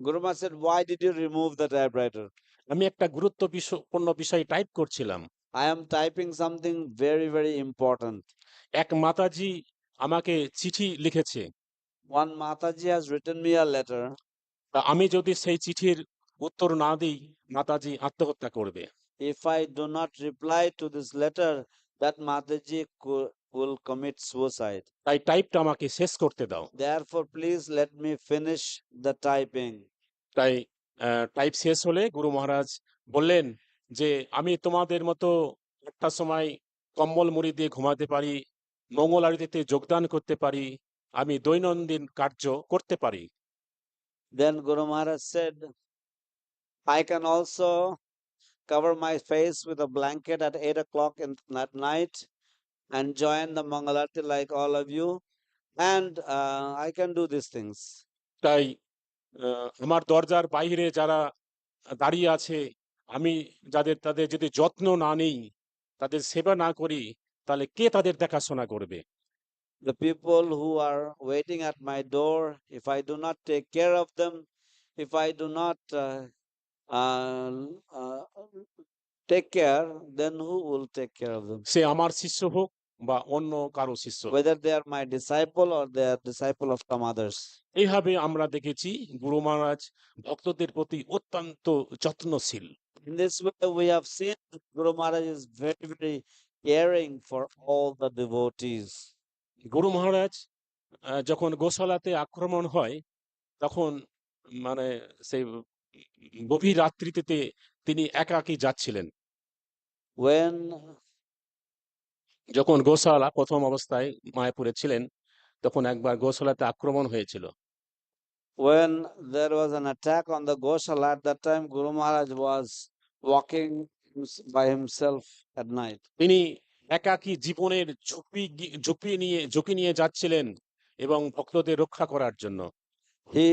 Guru Maharaj said, why did you remove the typewriter? আমি একটা গুরুত্বপূর্ণ বিষয় টাইপ করছিলাম। I am typing something very, very important. এক মাতাজি আমাকে চিঠি লিখেছে। One Mataji has written me a letter. তা আমি যদি সেই চিঠির উত্তর না দিই মাতাজি আত্মহত্যা করবে। If I do not reply to this letter, that Mataji will commit suicide. তাই টাইপটা আমাকে শেষ করতে দাও। Therefore, please let me finish the typing. তাই টাইপ শেষ হলে গুরু মহারাজ বললেন যে আমি তোমাদের মতো একটা সময় কম্বল মুড়ি দিয়ে ঘুমাতে পারি, মঙ্গল আরতিতে যোগদান করতে পারি, আমি দৈনন্দিন কার্য করতে পারি। Then Guru Maharaj said, I can also cover my face with a blanket at 8 o'clock at night and join the Mangalarti like all of you, and I can do these things. তাই আমার দরজার বাইরে যারা দাঁড়িয়ে আছে আমি তাদের যদি যত্ন না নিই, তাদের সেবা না করি, তাহলে কে তাদের দেখাশোনা করবে? The people who are waiting at my door, if I do not take care of them, if I do not take care, then who will take care of them? সে আমার শিষ্য হোক বা অন্য কারো শিষ্য। Whether they are my disciple or they are disciple of some others. এইভাবে আমরা দেখেছি গুরু মহারাজ ভক্তদের প্রতি অত্যন্ত যত্নশীল। In this way, we have seen that Guru Maharaj is very, very caring for all the devotees. গুরু মহারাজ যখন গোশালাতে আক্রমণ হয় তখন মানে সেই গভীর রাত্রিতে তিনি একাকী যাচ্ছিলেন। When যখন গোশালা প্রথম অবস্থায় মায়াপুরে ছিলেন তখন একবার গোশালাতে আক্রমণ হয়েছিল। there was an attack on the Goshala, at that time Guru Maharaj was walking by himself at night. তিনি একাকী জীবনের ঝুঁকি নিয়ে যাচ্ছিলেন এবং ভক্তদের রক্ষা করার জন্য। He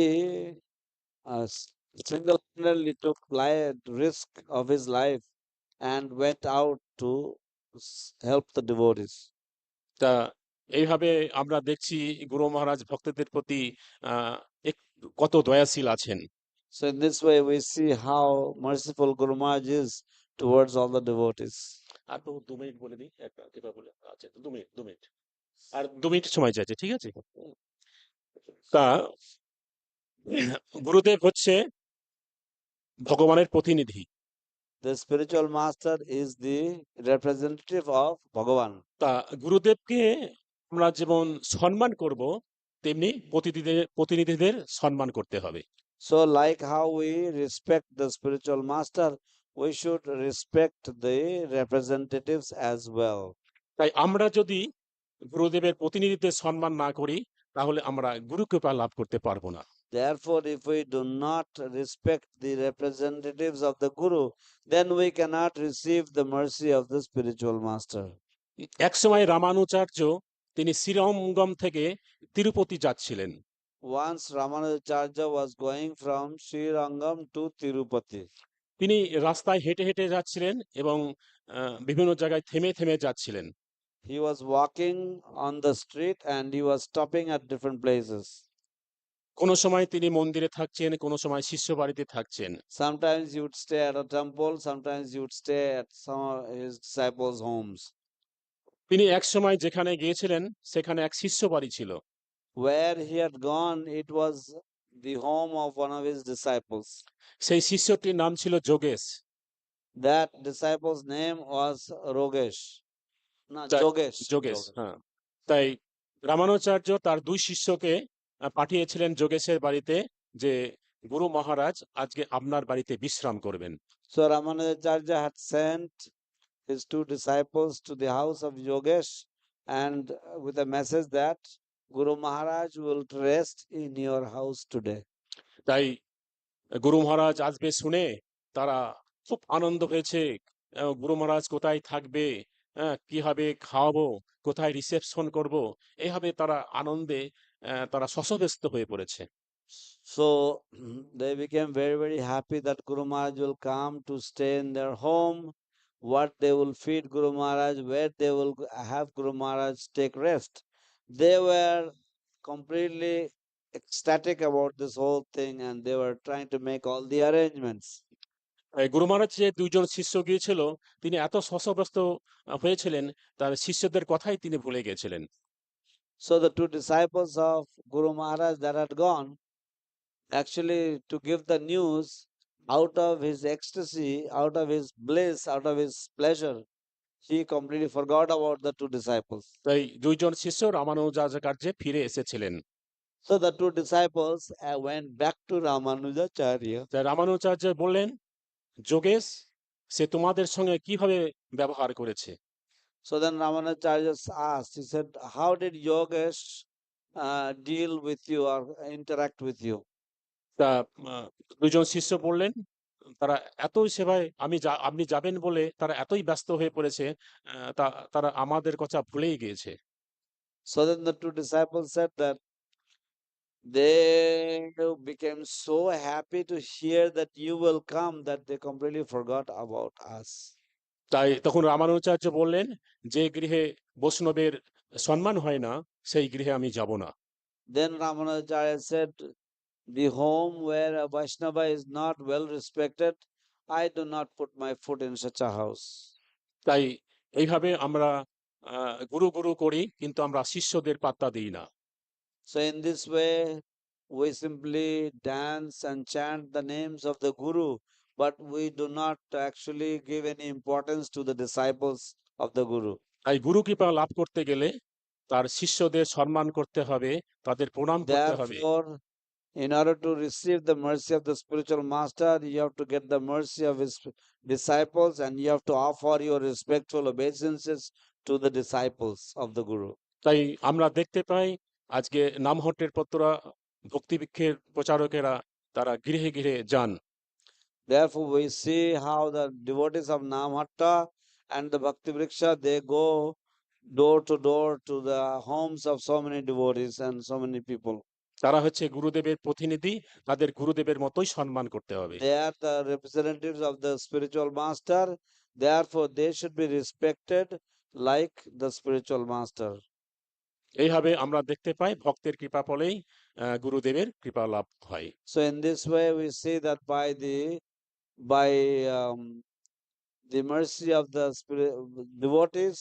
single-handedly took risk of his life and went out to help the devotees. তা এইভাবে আমরা দেখছি গুরু মহারাজ ভক্তদের প্রতি কত দয়াশীল আছেন। So in this way we see how merciful Guru Maharaj is towards all the devotees. আর তো 2 মিনিট বলে দিই, একটা কৃপা বলে। আচ্ছা 2 মিনিট আর 2 মিনিট সময় চাইছে, ঠিক আছে? তা গুরুদেব হচ্ছে ভগবানের প্রতিনিধি। The spiritual master is the representative of Bhagavan. তা গুরুদেবকে আমরা যেমন সম্মান করব তেমনি প্রতিনিধিদের সম্মান করতে হবে। So like how we respect the spiritual master, we should respect the representatives as well. তাই আমরা যদি গুরুদেবের প্রতিনিধিদের সম্মান না করি তাহলে আমরা গুরু কৃপা লাভ করতে পারবো না। Therefore, if we do not respect the representatives of the Guru, then we cannot receive the mercy of the spiritual master. একসময় রামানুচার্য তিনি শ্রীরঙ্গম থেকে তিরুপতি যাচ্ছিলেন। Once Ramanujacharya was going from Srirangam to Tirupati. তিনি রাস্তায় হেঁটে হেঁটে যাচ্ছিলেন এবং বিভিন্ন জায়গায় থেমে থেমে যাচ্ছিলেন। He was walking on the street and he was stopping at different places. কোনো সময় তিনি মন্দিরে থাকছেন, কোনো সময় শিষ্য বাড়িতে থাকছেন। Sometimes he would stay at a temple, sometimes he would stay at some of his disciples' homes. তিনি এক সময় যেখানে গিয়েছিলেন সেখানে এক শিষ্য বাড়ি ছিল। Where he had gone, it was the home of one of his disciples. সেই শিষ্যটির নাম ছিল Yogesh. That disciple's name was Yogesh, হ্যাঁ। তাই রামানুচার্য তার 2 শিষ্যকে পাঠিয়েছিলেন যোগেশের বাড়িতে যে গুরু মহারাজ আজকে আপনার বাড়িতে বিশ্রাম করবেন। So Ramanujacharya had sent his two disciples to the house of Yogesh and with a message that Guru Maharaj will rest in your house today. তাই গুরু মহারাজ আসবে শুনে তারা খুব আনন্দ হয়েছে। গুরু মহারাজ কোথায় থাকবে, কিভাবে খাওয়াবো, কোথায় রিসেপশন করব, এইভাবে তারা আনন্দে তারা শশব্যস্ত হয়ে পড়েছে। So they became very, very happy that Guru Maharaj will come to stay in their home, what they will feed Guru Maharaj, where they will have Guru Maharaj take rest. They were completely ecstatic about this whole thing and they were trying to make all the arrangements. গুরু মহারাজ যে দুইজন শিষ্য গিয়েছিল, তিনি এত শশব্যস্ত হয়েছিলেন, তার শিষ্যদের কথাই তিনি ভুলে গেছিলেন। So the two disciples of Guru Maharaj that had gone, actually to give the news, out of his ecstasy, out of his bliss, out of his pleasure, he completely forgot about the two disciples. তাই দুইজন শিষ্য রামানুজাচার্যে ফিরে এসেছিলেন। So the two disciples went back to Ramanujacharya. তাই রামানুজাচার্য বললেন, যোগেশ সে তোমাদের সঙ্গে কিভাবে ব্যবহার করেছে? So then Ramanujacharya asked, he said, how did Yogesh deal with you or interact with you? তা দুইজন শিষ্য বললেন, তারা এতই সেবায় আপনি যাবেন বলে তারা এতই ব্যস্ত হয়ে পড়েছে, তারা আমাদের কথা ভুলেই গিয়েছে। So then the two disciples said that they became so happy to hear that you will come that they completely forgot about us. তাই তখন রামানুজাচার্য বললেন, যে গৃহে বৈষ্ণবের সম্মান হয় না সেই গৃহে আমি যাব না। Then Ramanujacharya said, the home where a Vaishnava is not well respected, I do not put my foot in such a house. তাই এইভাবে আমরা গুরু গুরু করি, কিন্তু আমরা শিষ্যদের পাত্তা দিই না। So in this way, we simply dance and chant the names of the Guru, but we do not actually give any importance to the disciples of the Guru. তাই গুরু কৃপা লাভ করতে গেলে তার শিষ্যদের সম্মান করতে হবে, তাদের প্রণাম করতে হবে। Therefore, in order to receive the mercy of the spiritual master, you have to get the mercy of his disciples and you have to offer your respectful obeisances to the disciples of the Guru. তাই আমরা দেখতে পাই আজকে নামহট্টের পত্রা ভক্তিবৃক্ষের প্রচারকেরা তারা গৃহে গৃহে যান। Therefore, we see how the devotees of Namhatta and the Bhakti Vriksha, they go door to the homes of so many devotees and so many people. তারা হচ্ছে গুরুদেবের প্রতিনিধি, তাদের গুরুদেবের মতোই সম্মান করতে হবে। They are the representatives of the spiritual master, therefore they should be respected like the spiritual master. এইভাবে আমরা দেখতে পাই ভক্তের কৃপা ফলেই গুরুদেবের কৃপা লাভ হয়। So in this way we see that by the mercy of the devotees,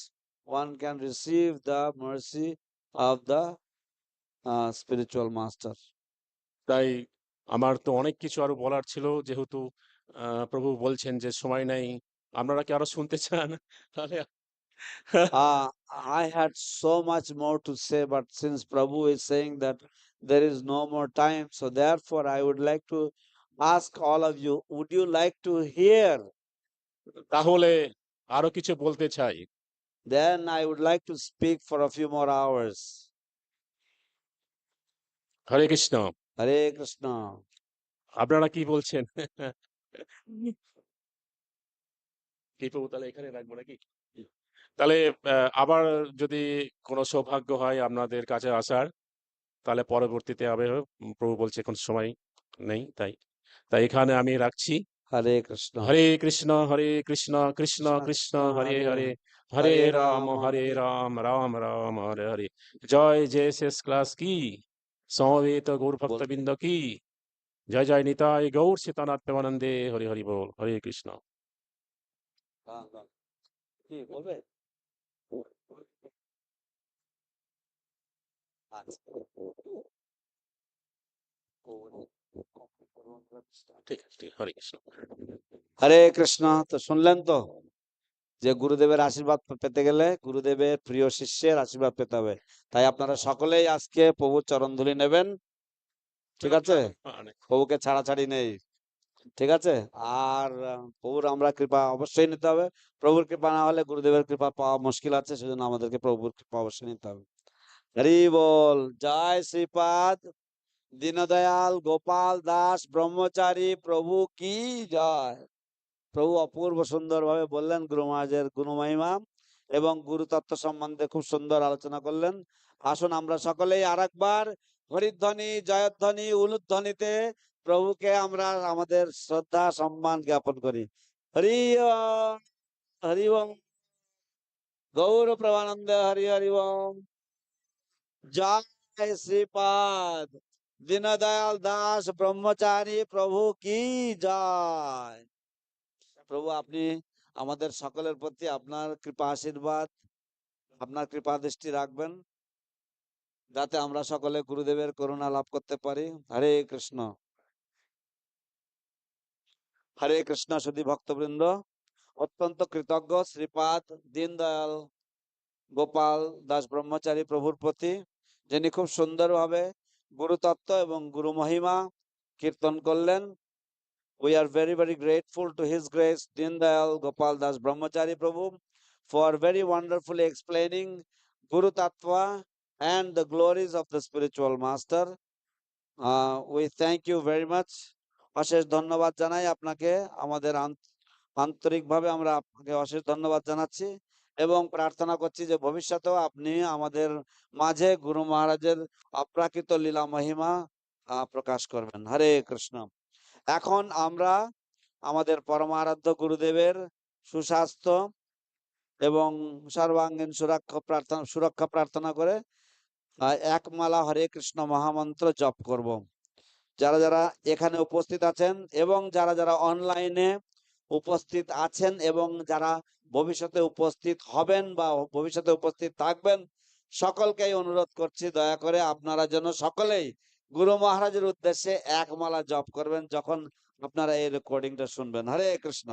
one can receive the mercy of the spiritual master. তাই আমার তো অনেক কিছু আরো বলার ছিল, যেহেতু প্রভু বলছেন যে সময় নাই। আপনারা কি আরো শুনতে চান? তাহলে I had so much more to say, but since Prabhu is saying that there is no more time, so therefore I would like to ask all of you, would you like to hear? তাহলে আরো কিছু বলতে চাই। Then I would like to speak for a few more hours. Hare Krishna. Hare Krishna. আপনারা কি বলছেন? কি প্রভু তাহলে এখানে রাখবো নাকি? তাহলে আবার যদি কোনো সৌভাগ্য হয় আপনাদের কাছে আসার, তাহলে পরবর্তীতে হবে। প্রভু বলছে এখন সময় নেই, তাই এখানে আমি রাখছি। Hare Krishna. হরে কৃষ্ণ কৃষ্ণ কৃষ্ণ হরে হরে, হরে রাম রাম রাম হরে হরে। জয় শেষ ক্লাস কি, সমবেত গৌর ভক্তবৃন্দ কি, জয় জয় নিতাই গৌর সীতানাথ প্রেমানন্দে, হরি হরি বল। হরে কৃষ্ণ। কি বলবে? ঠিক আছে, হরে কৃষ্ণ। হরে কৃষ্ণ। তো শুনলেন তো যে গুরুদেবের আশীর্বাদ পেতে গেলে গুরুদেবের প্রিয় শিষ্যের আশীর্বাদ পেতে হবে। তাই আপনারা সকলেই আজকে প্রভুর চরণ ধুলি নেবেন, ঠিক আছে? প্রভুকে ছাড়াছাড়ি নেই। ঠিক আছে? আর প্রভুর আমরা কৃপা অবশ্যই নিতে হবে। প্রভুর কৃপা না হলে গুরুদেবের কৃপা পাওয়া মুশকিল আছে, সেজন্য আমাদেরকে প্রভুর কৃপা অবশ্যই নিতে হবে। হরি বল। জয় শ্রীপাদ দীনদয়াল গোপাল দাস ব্রহ্মচারী প্রভু কি জয়। প্রভু অপূর্ব সুন্দর ভাবে বললেন গুরু মহারাজের গুণমহিমা এবং গুরুতত্ত্ব সম্বন্ধে খুব সুন্দর আলোচনা করলেন। আসুন আমরা সকলেই আরেকবার হরিধ্বনি জয়ধ্বনি উলুধ্বনিতে প্রভুকে আমরা আমাদের শ্রদ্ধা সম্মান জ্ঞাপন করি। হরি ওম, হরি ওম, গৌর প্রভানন্দ, হরি হরি ওম। জয় শ্রীপাদ দীনদয়াল দাস ব্রহ্মচারী প্রভু কি জয়। প্রভু আপনি আমাদের সকলের প্রতি আপনার কৃপা আশীর্বাদ, আপনার কৃপা দৃষ্টি রাখবেন, যাতে আমরা সকলে গুরুদেবের করুণা লাভ করতে পারি। হরে কৃষ্ণ। হরে কৃষ্ণ। সুধী ভক্তবৃন্দ, অত্যন্ত কৃতজ্ঞ শ্রীপাদ দীনদয়াল গোপাল দাস ব্রহ্মচারী প্রভুর প্রতি, যিনি খুব সুন্দরভাবে গুরুতত্ত্ব এবং গুরু মহিমা কীর্তন করলেন। We are very, very grateful to His Grace Dindayal Gopal Das Brahmachari Prabhu for very wonderfully explaining Guru Tattva and the glories of the spiritual master. We thank you very much. অশেষ ধন্যবাদ জানাই আপনাকে, আমাদের আন্তরিকভাবে আমরা আপনাকে অশেষ ধন্যবাদ জানাচ্ছি এবং প্রার্থনা করছি যে ভবিষ্যতেও আপনি আমাদের মাঝে গুরু মহারাজের অপ্রাকৃত লীলা মহিমা প্রকাশ করবেন। হরে কৃষ্ণ। এখন আমরা আমাদের পরমারাধ্য গুরুদেবের সুস্বাস্থ্য এবং সর্বাঙ্গীন সুরক্ষা প্রার্থনা করে এক মালা হরে কৃষ্ণ মহামন্ত্র জপ করব। যারা যারা এখানে উপস্থিত আছেন এবং যারা যারা অনলাইনে উপস্থিত আছেন এবং যারা ভবিষ্যতে উপস্থিত হবেন বা ভবিষ্যতে উপস্থিত থাকবেন, সকলকেই অনুরোধ করছি দয়া করে আপনারা যেন সকলেই গুরু মহারাজের উদ্দেশ্যে এক মালা জপ করবেন যখন আপনারা এই রেকর্ডিংটা শুনবেন। হরে Krishna.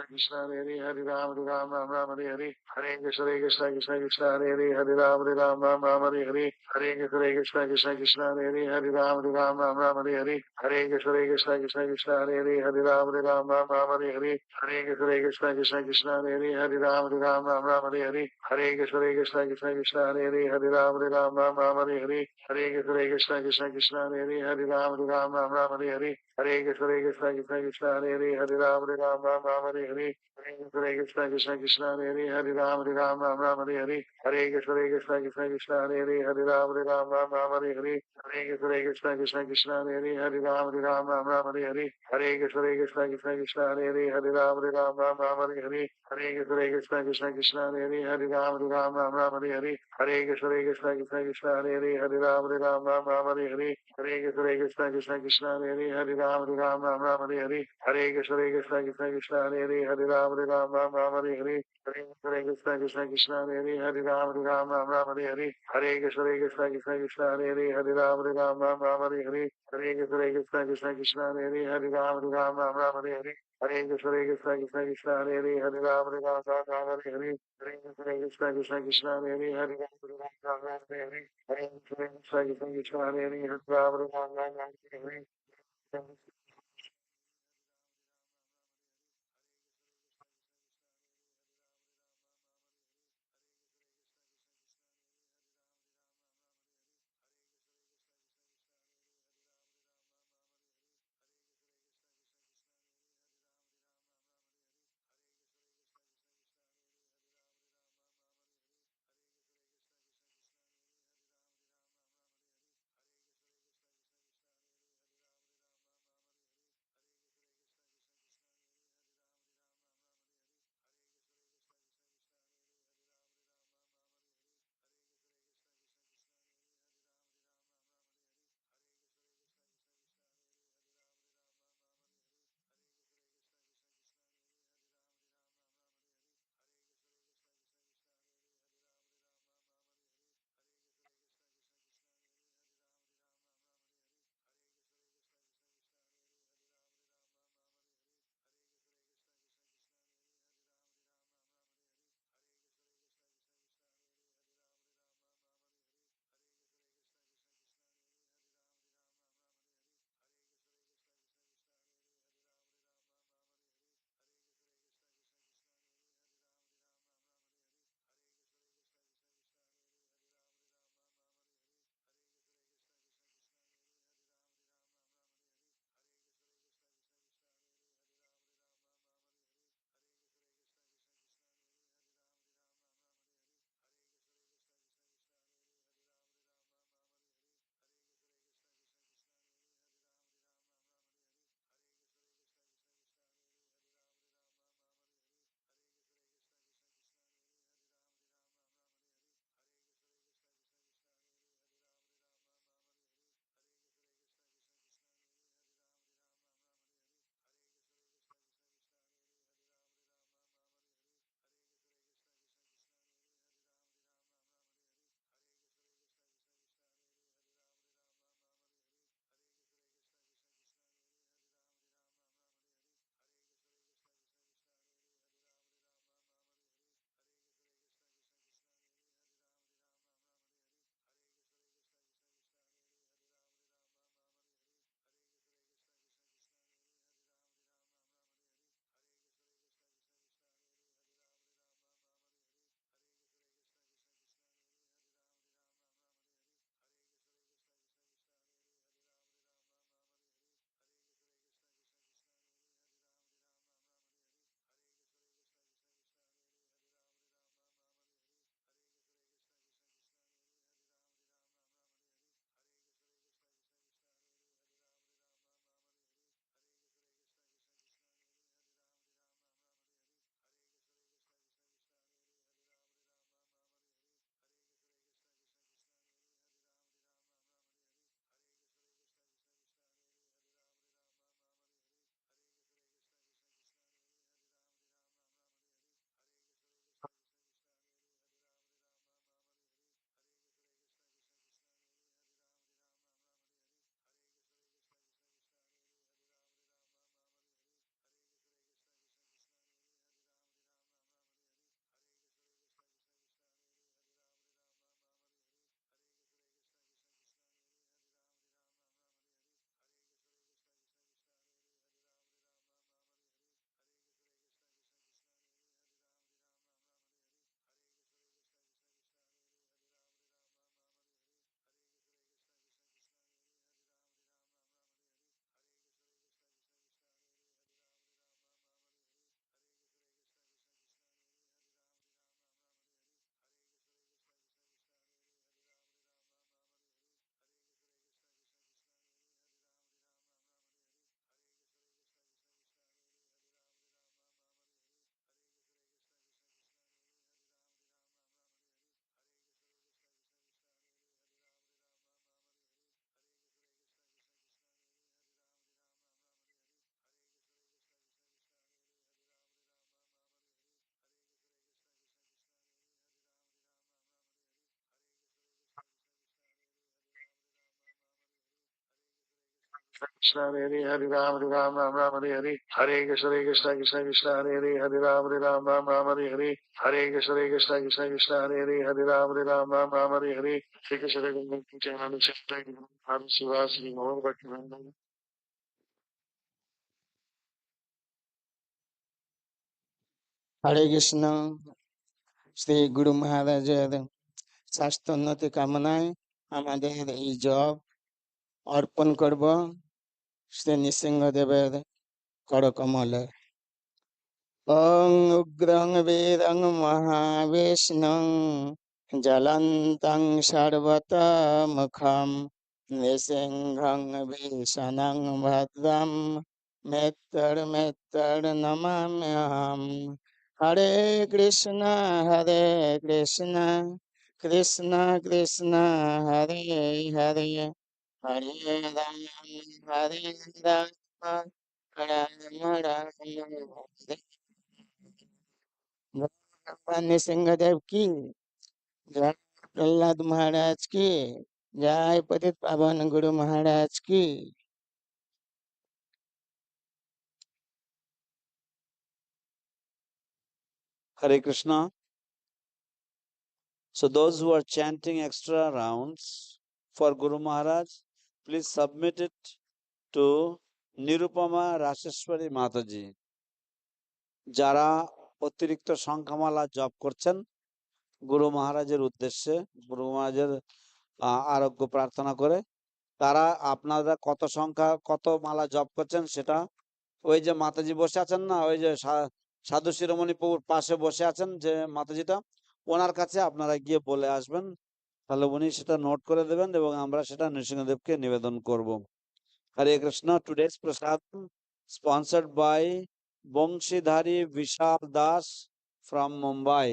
Krishna Hare Hare Ram Ram Ram Ram Hare Hare Hare Krishna Krishna Krishna Krishna Hare Hare Hare Ram Ram Ram Hare Hare Hare Krishna Krishna Krishna Hare Hare Ram Ram Ram Hare Hare Hare Krishna Krishna Krishna Krishna Hare Hare Ram Ram Ram Hare Hare Hare Krishna Krishna Krishna Hare Hare Ram Ram Hare Hare Hare Krishna Krishna Krishna Krishna Hare Hare Ram Ram Hare Hare Hare Krishna Krishna Krishna Hare Hare Ram Ram Hare Hare Hare Krishna Krishna Krishna Krishna Hare Hare Ram Ram Hare Hare Hare Krishna Krishna Krishna Hare Hare Ram Ram Hare Hare Hare Krishna Krishna Krishna Krishna Hare Hare Ram Ram Hare Hare Hare Krishna Krishna Krishna Hare Hare Ram Ram Hare Hare Hare Krishna Krishna Krishna Krishna Hare Hare Ram Ram Hare Hare Hare Krishna Krishna Krishna Hare Hare Ram Ram Hare Hare Hare Krishna Krishna Krishna Krishna Hare Hare Ram Ram Hare Hare Hare Krishna Krishna Krishna Hare Hare Ram Ram Hare Hare Hare Krishna Krishna Krishna Krishna Hare Hare Ram Ram Hare Hare Hare Krishna Krishna Krishna Hare Hare Ram Ram Hare Hare Hare Krishna Krishna Krishna Krishna Hare Hare Ram Ram Hare Hare Hare Krishna Krishna Krishna Hare Hare Ram Ram Hare Hare Hare Krishna Krishna Krishna Krishna Hare Hare Ram Ram Hare Hare Hare Krishna Krishna Krishna Hare Hare Ram Hare Hare Hare Krishna Krishna Krishna Hare Hare Ram Hare Hare Krishna Hare Hare Ram Ram Hare Hare Hare Krishna Krishna Krishna Hare Hare Ram Ram Hare Hare Hare Krishna Krishna Krishna Hare Hare Ram Ram Hare Hare Shri Krishna Hare Shiva Shri Mohan Bhakti হরে কৃষ্ণ। শ্রী গুরু মহারাজের স্বাস্থ্যোন্নতি কামনায় আমাদের এই জপ অর্পণ করব শ্রী নৃসিংহদেবের করকমলে। ওং উগ্রং বীরং মহাবিষ্ণুং জ্বলন্तं সর্বতোমুখম নৃসিংহং ভীষণং ভদ্রম মৃত্যুর্মৃত্যুর্নমাম্যহম। হরে কৃষ্ণ কৃষ্ণ কৃষ্ণ হরে হরে হরে রাম হরে রাম রাম রাম হরে भगवान नृसिंहदेव की जय, प्रहलाद महाराज की जय, पतित पावन गुरु महाराज की। Hare Krishna. So those who are chanting extra rounds for Guru Maharaj, please submit it to Nirupama Rasheshwari Mataji. যারা অতিরিক্ত সংখ্যামালা জপ করছেন গুরু মহারাজের উদ্দেশ্যে, গুরু মহারাজের আরোগ্য প্রার্থনা করে, তারা আপনারা কত মালা জপ করছেন সেটা ওই যে মাতাজি বসে আছেন না, ওই যে সাধু শিরোমণি প্রভুর পাশে বসে আছেন যে মাতাজিটা, ওনার কাছে আপনারা গিয়ে বলে আসবেন, তাহলে উনি সেটা নোট করে দেবেন এবং আমরা সেটা নৃসিংহদেবকে নিবেদন করব। Hare Krishna. Today's prasad sponsored by Banshidhari Vishal Das from Mumbai.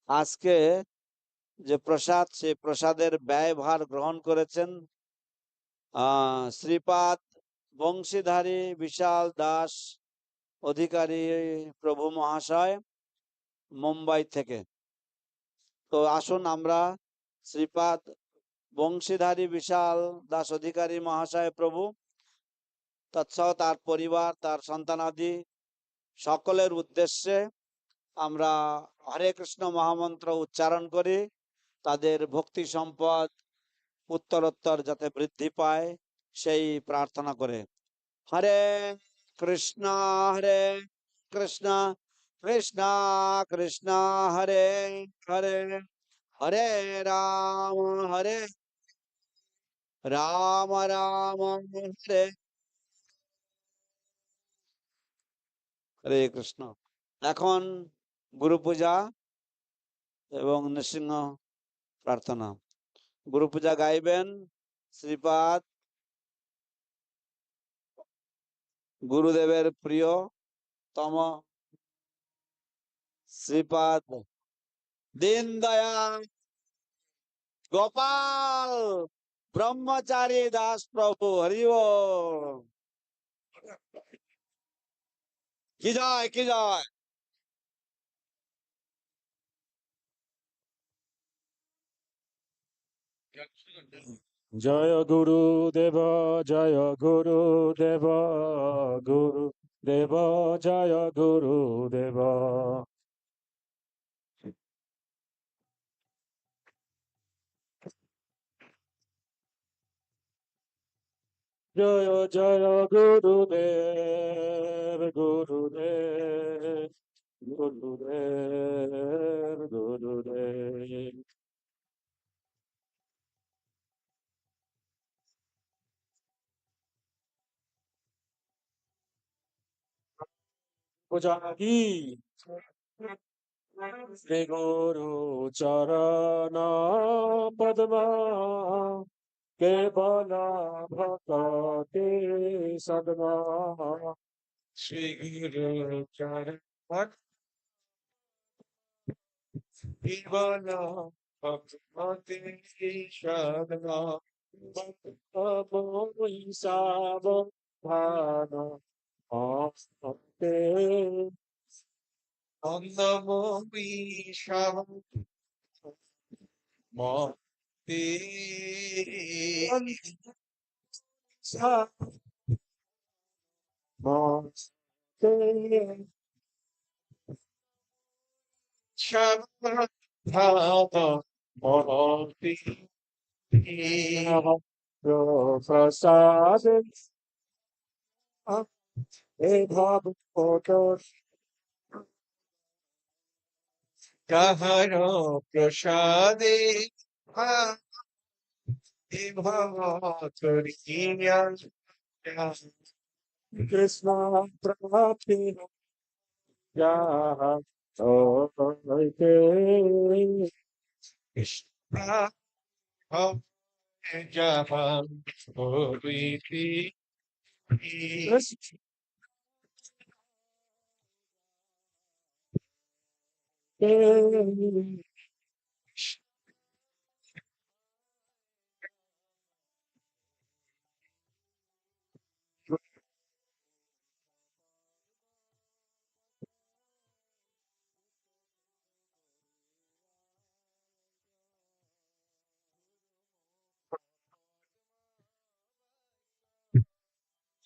আজকে যে প্রসাদ, সেই প্রসাদের ব্যয়ভার গ্রহণ করেছেন শ্রীপাদ বংশীধারী বিশাল দাস অধিকারী প্রভু মহাশয় মুম্বাই থেকে। তো আসুন আমরা শ্রীপাদ বংশীধারী বিশাল দাস অধিকারী মহাশয় প্রভু তৎসহ তার পরিবার, তার সন্তানাদি সকলের উদ্দেশ্যে আমরা হরে কৃষ্ণ মহামন্ত্র উচ্চারণ করি, তাদের ভক্তি সম্পদ উত্তরোত্তর যাতে বৃদ্ধি পায় সেই প্রার্থনা করে। হরে কৃষ্ণ কৃষ্ণ কৃষ্ণ হরে হরে হরে রাম রাম হরে হরে কৃষ্ণ। এখন গুরু পূজা এবং নৃসিংহ প্রার্থনা। গুরু পূজা গাইবেন শ্রীপাদ গুরুদেবের প্রিয়তম শ্রীপাদ দীনদয়াল গোপাল ব্রহ্মচারী দাস প্রভু। হরি বল। কি জয় কি জয়। জয় গুরুদেব জয় গুরুদেব গুরুদেব জয় গুরুদেব। জয় জয় গুরুদেব গুরুদেব গুরুদেব গুরুদেব। পূজা কি শ্রী গুরু চরণ পদ্ম কেবল ভক্তি সদ্মা। শ্রী গুরু চরণ কেবল ভক্তি সদ্মা। সাবধান Shabbat Murti কাহার প্রসাদে ভবতরিয়া কৃষ্ণ প্রাপ্তি যাহার প্রীতি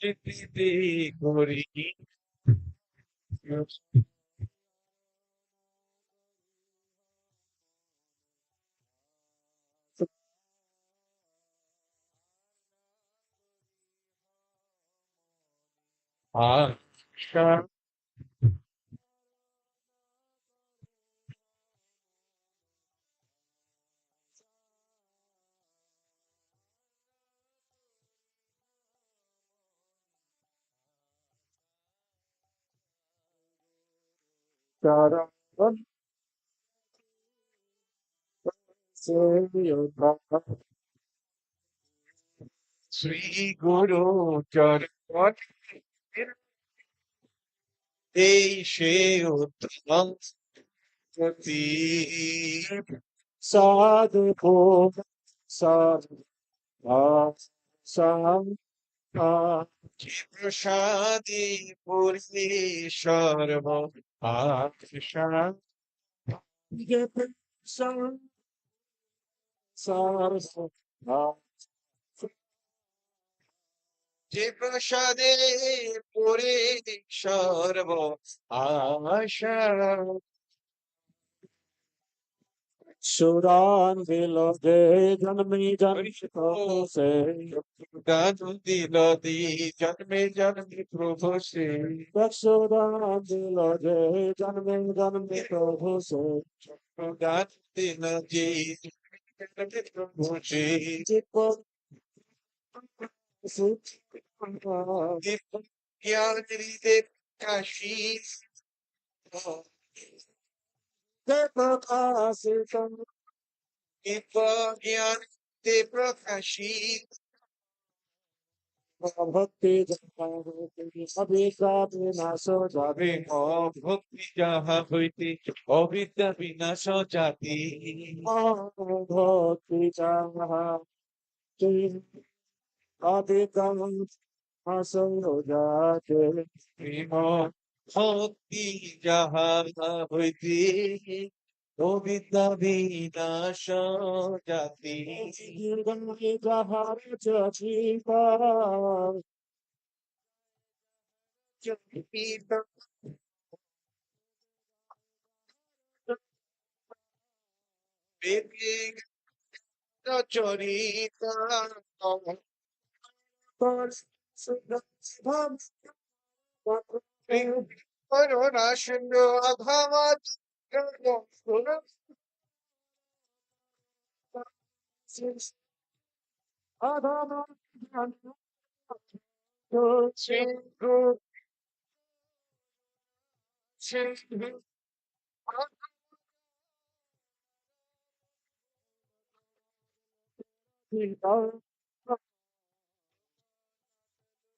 স্মৃতি করি আশা শ্রী গুরু চরণ এই সে উত্তম গতি সাধু সাধু প্রসাদী পূর্ণি সর্ব আশা যে প্রসাদে পুরে সর্ব আশা সুরান দিল যে জন্মে জন্মে গান দিল দি জন্মে জন্মে প্রভু সে সুরান দিল যে জন্মে জন্মে প্রভু সে গান দিল যে জন্মে প্রভু সে জ্ঞান হৃদে কাশী জ্ঞান হৃদে প্রকাশী ভক্তি অবিদ্যা বিনাশ যাবে ভক্তি যাহা হইতে অবিদ্যা বিনাশ জাতি ভক্তি যাহা অবিদ্যা আসন্ন যাতে প্রেম ভক্তি যাহা হইতে অবিদ্যা বিনাশ জাতি যাহার চচিকার চরিত করুণা সিন্ধু অধমত সিন্ধু সিন্ধু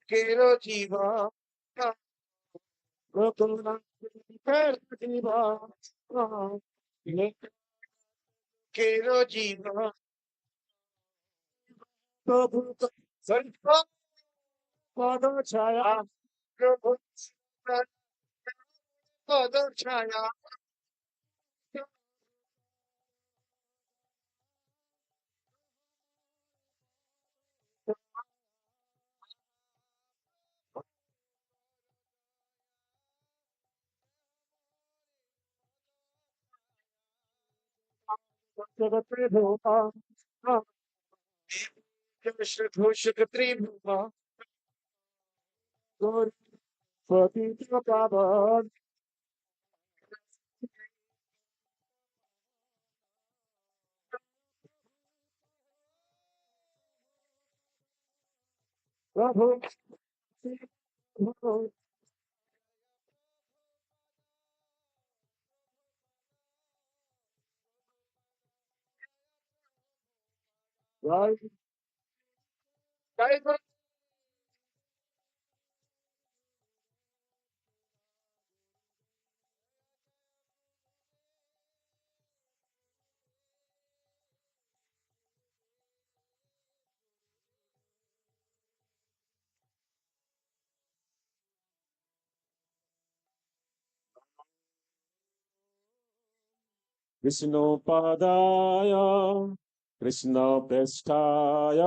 কেরো জীবন কেরো জীবন প্রভু সর্ব পদ ছায়া প্রভু পদ ছায়া ঘোষক ত্রিভুবা প্রভু জয় গুরু কৃষ্ণপদায় কৃষ্ণপৃষ্ঠায়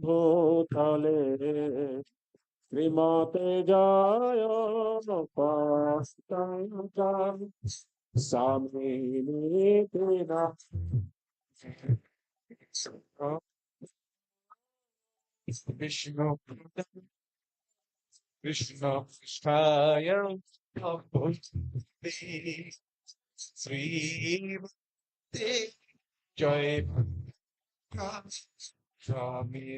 ভূতলে শ্রীমতে জয় পস্তায় স্বামী বিষ্ণু কৃষ্ণ পৃষ্ঠায় শ্রীমতে জয় স্বামী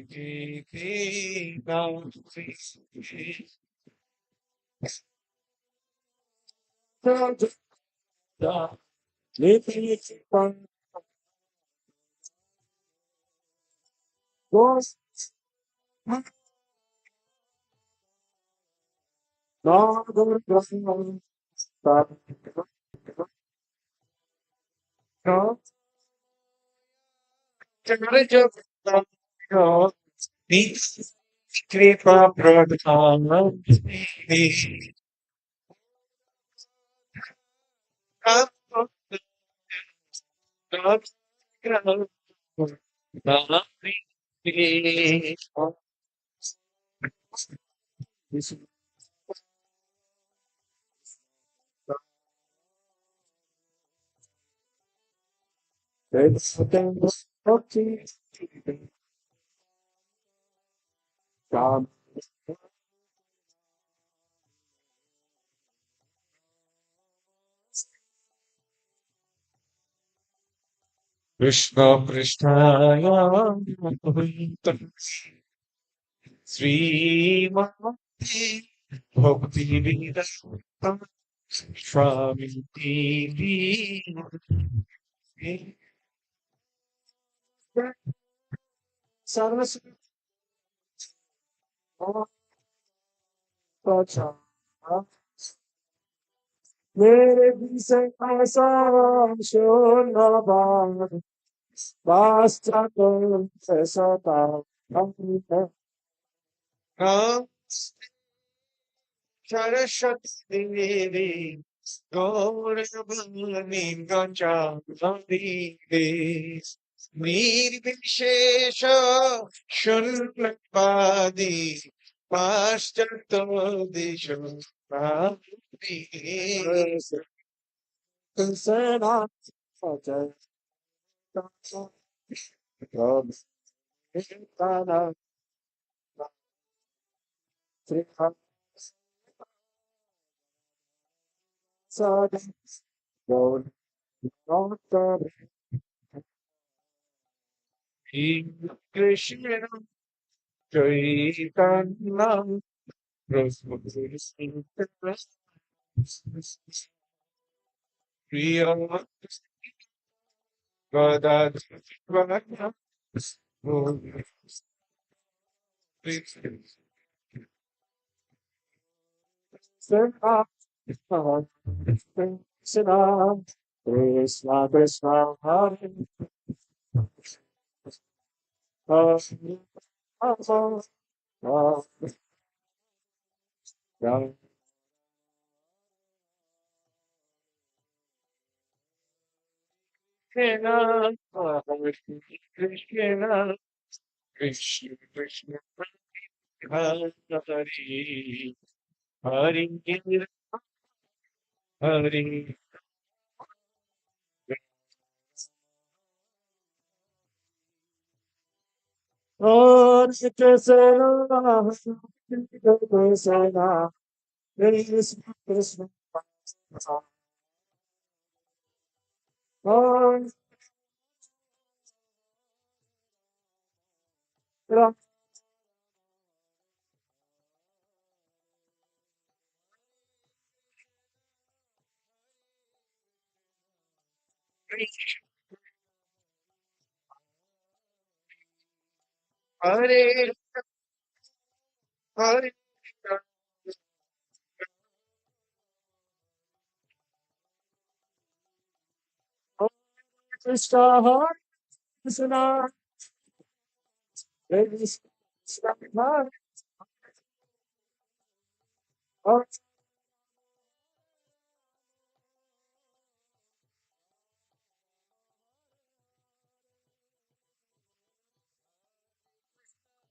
কৃপা প্রধান কৃষ্ণ পৃষ্ঠায় শ্রীমতে ভক্তি স্বামী সরস্বতী मेरे भी से ऐसा शून्यवाद पाश्चात्य से सता सरस्वती देवी गौरवाणी गंचादी निर्विशेष शून्यवादी पाश्चात्य देश Krishna Chaitanya Priya Gadadvara Krishna Krishna Hare Hare Hare Krishna Hare Krishna Krishna Krishna Hare Hare Hare Hare Krishna, Krishna, Krishna, Krishna, Hare Ram, Hare Hare Hare Krishna, Hare Krishna, Krishna, Hare Hare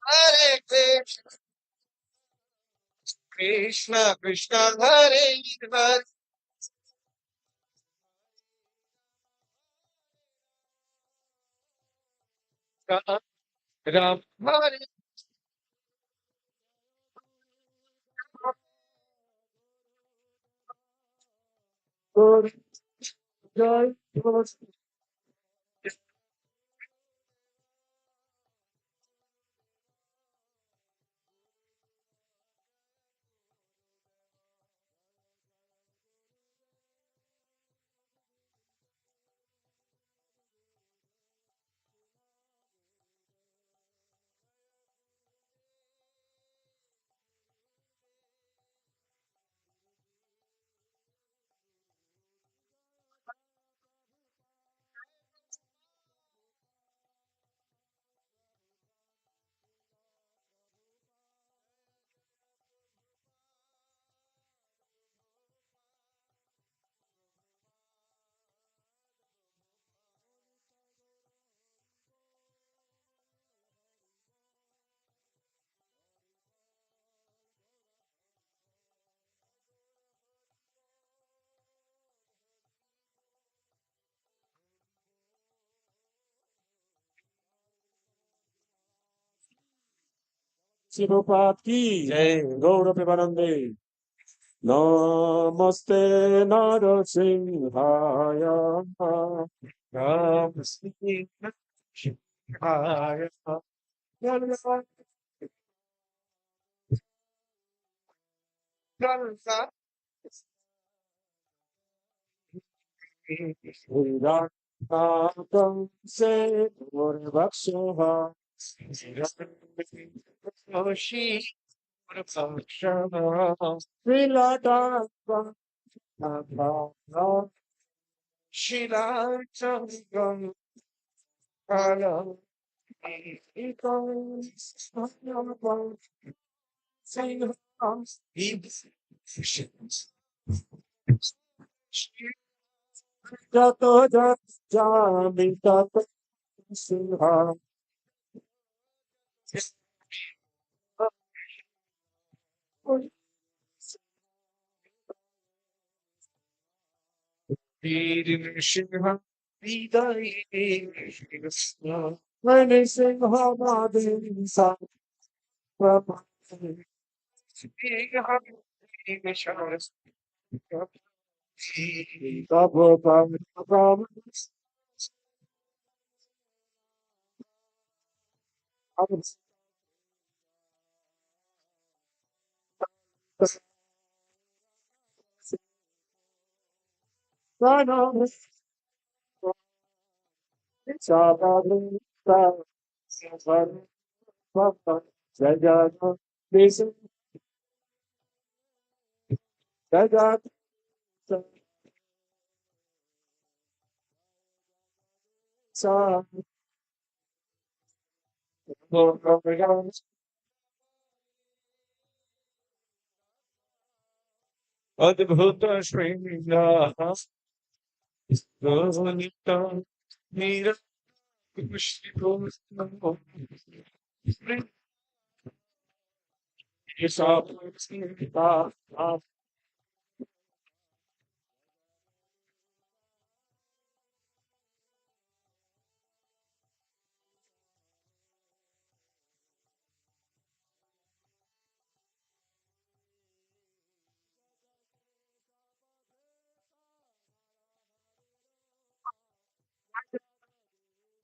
Hare Krishna Krishna Hare Hare Ram Hare Guru, Jayapataka. Prabhupada ki Jai. Gaura Premanande. Namaste Narasimhaya. Ram Sri Hare Viratnatam se Purvaksha. Yoshi Purapakshara Vilatapa. Shila Changam Kala Jato Jami Tato Sinha. Shiva Vidai Krishna Many Sinha Madhi Sa. Prabhupada. Adbhuta Srinivas Gosvanita Mira Krishna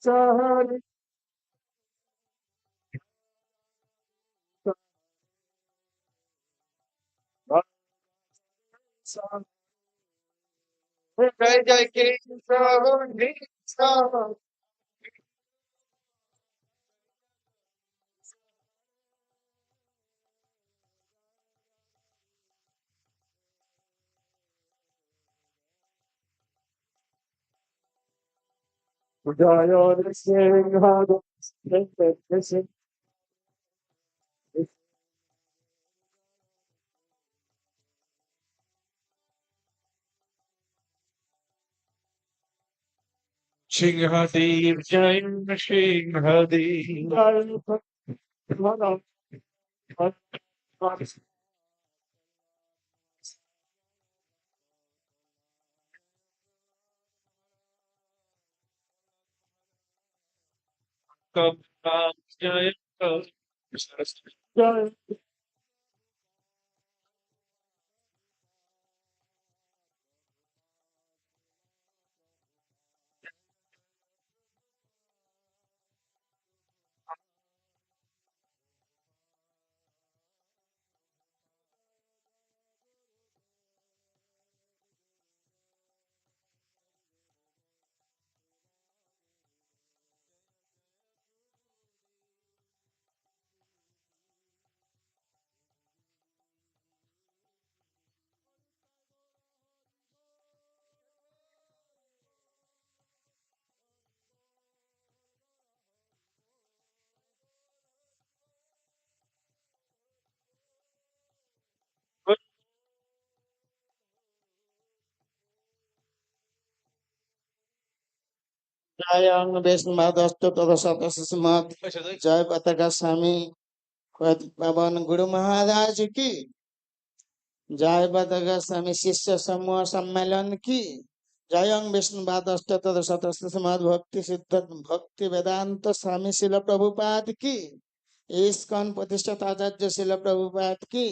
জয় জয় কৃষ্ণ সিংহদেব জয় সিংহদেব জয় জয় জয়ং বিষ্ণুবাদস্ত তদশতস্মাৎ জয় পতাকা স্বামী পাবন গুরু महाराज की जय पताका स्वामी शिष्य समूह सम्मेलन की जयं विष्णुवादस्त तदशतस्मात् भक्ति सिद्ध भक्ति वेदांत स्वामी शिल प्रभुपाद की इस्कन प्रतिष्ठित आचार्य शिल प्रभुपाद की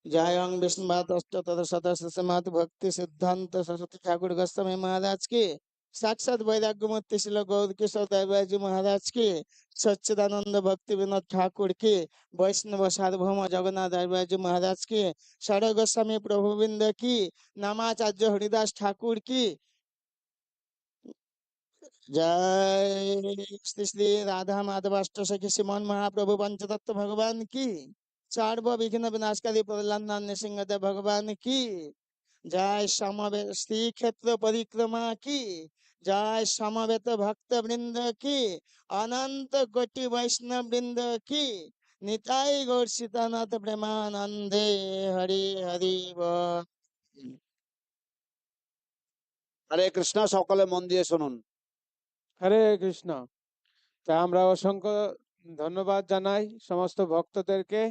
जयं विष्णुवादस्त तदशतस्मात् भक्ति सिद्धांत सरस्वती ठाकुर गोस्वामी महाराज की साक्षात वैराग्य मूर्ति शिल गौर किशोर देवराजी महाराज की सच्चिदानंद भक्ति विनोद ठाकुर की वैष्णव सार्वभौम जगन्नाथ देवराजी महाराज की षड गोस्वामी प्रभुविंद की नामाचार्य हरिदास ठाकुर की जय श्री श्री राधा माधव अष्टसखी श्रीमन महाप्रभु पंचतत्व भगवान की सर्व विघ्न विनाशकारी प्रहलाद नृसिंहदेव भगवान की जय समवेत श्री क्षेत्र परिक्रमा की जय समवेत भक्त वृंद की अनंत कोटि वैष्णव वृंद की निताई गौर सीतानाथ प्रेमानंदे हरि हरि बोल। হরে কৃষ্ণ, সকলে মন দিয়ে শুনুন। হরে কৃষ্ণ। তা আমরা অসংখ্য ধন্যবাদ জানাই সমস্ত ভক্তদেরকে।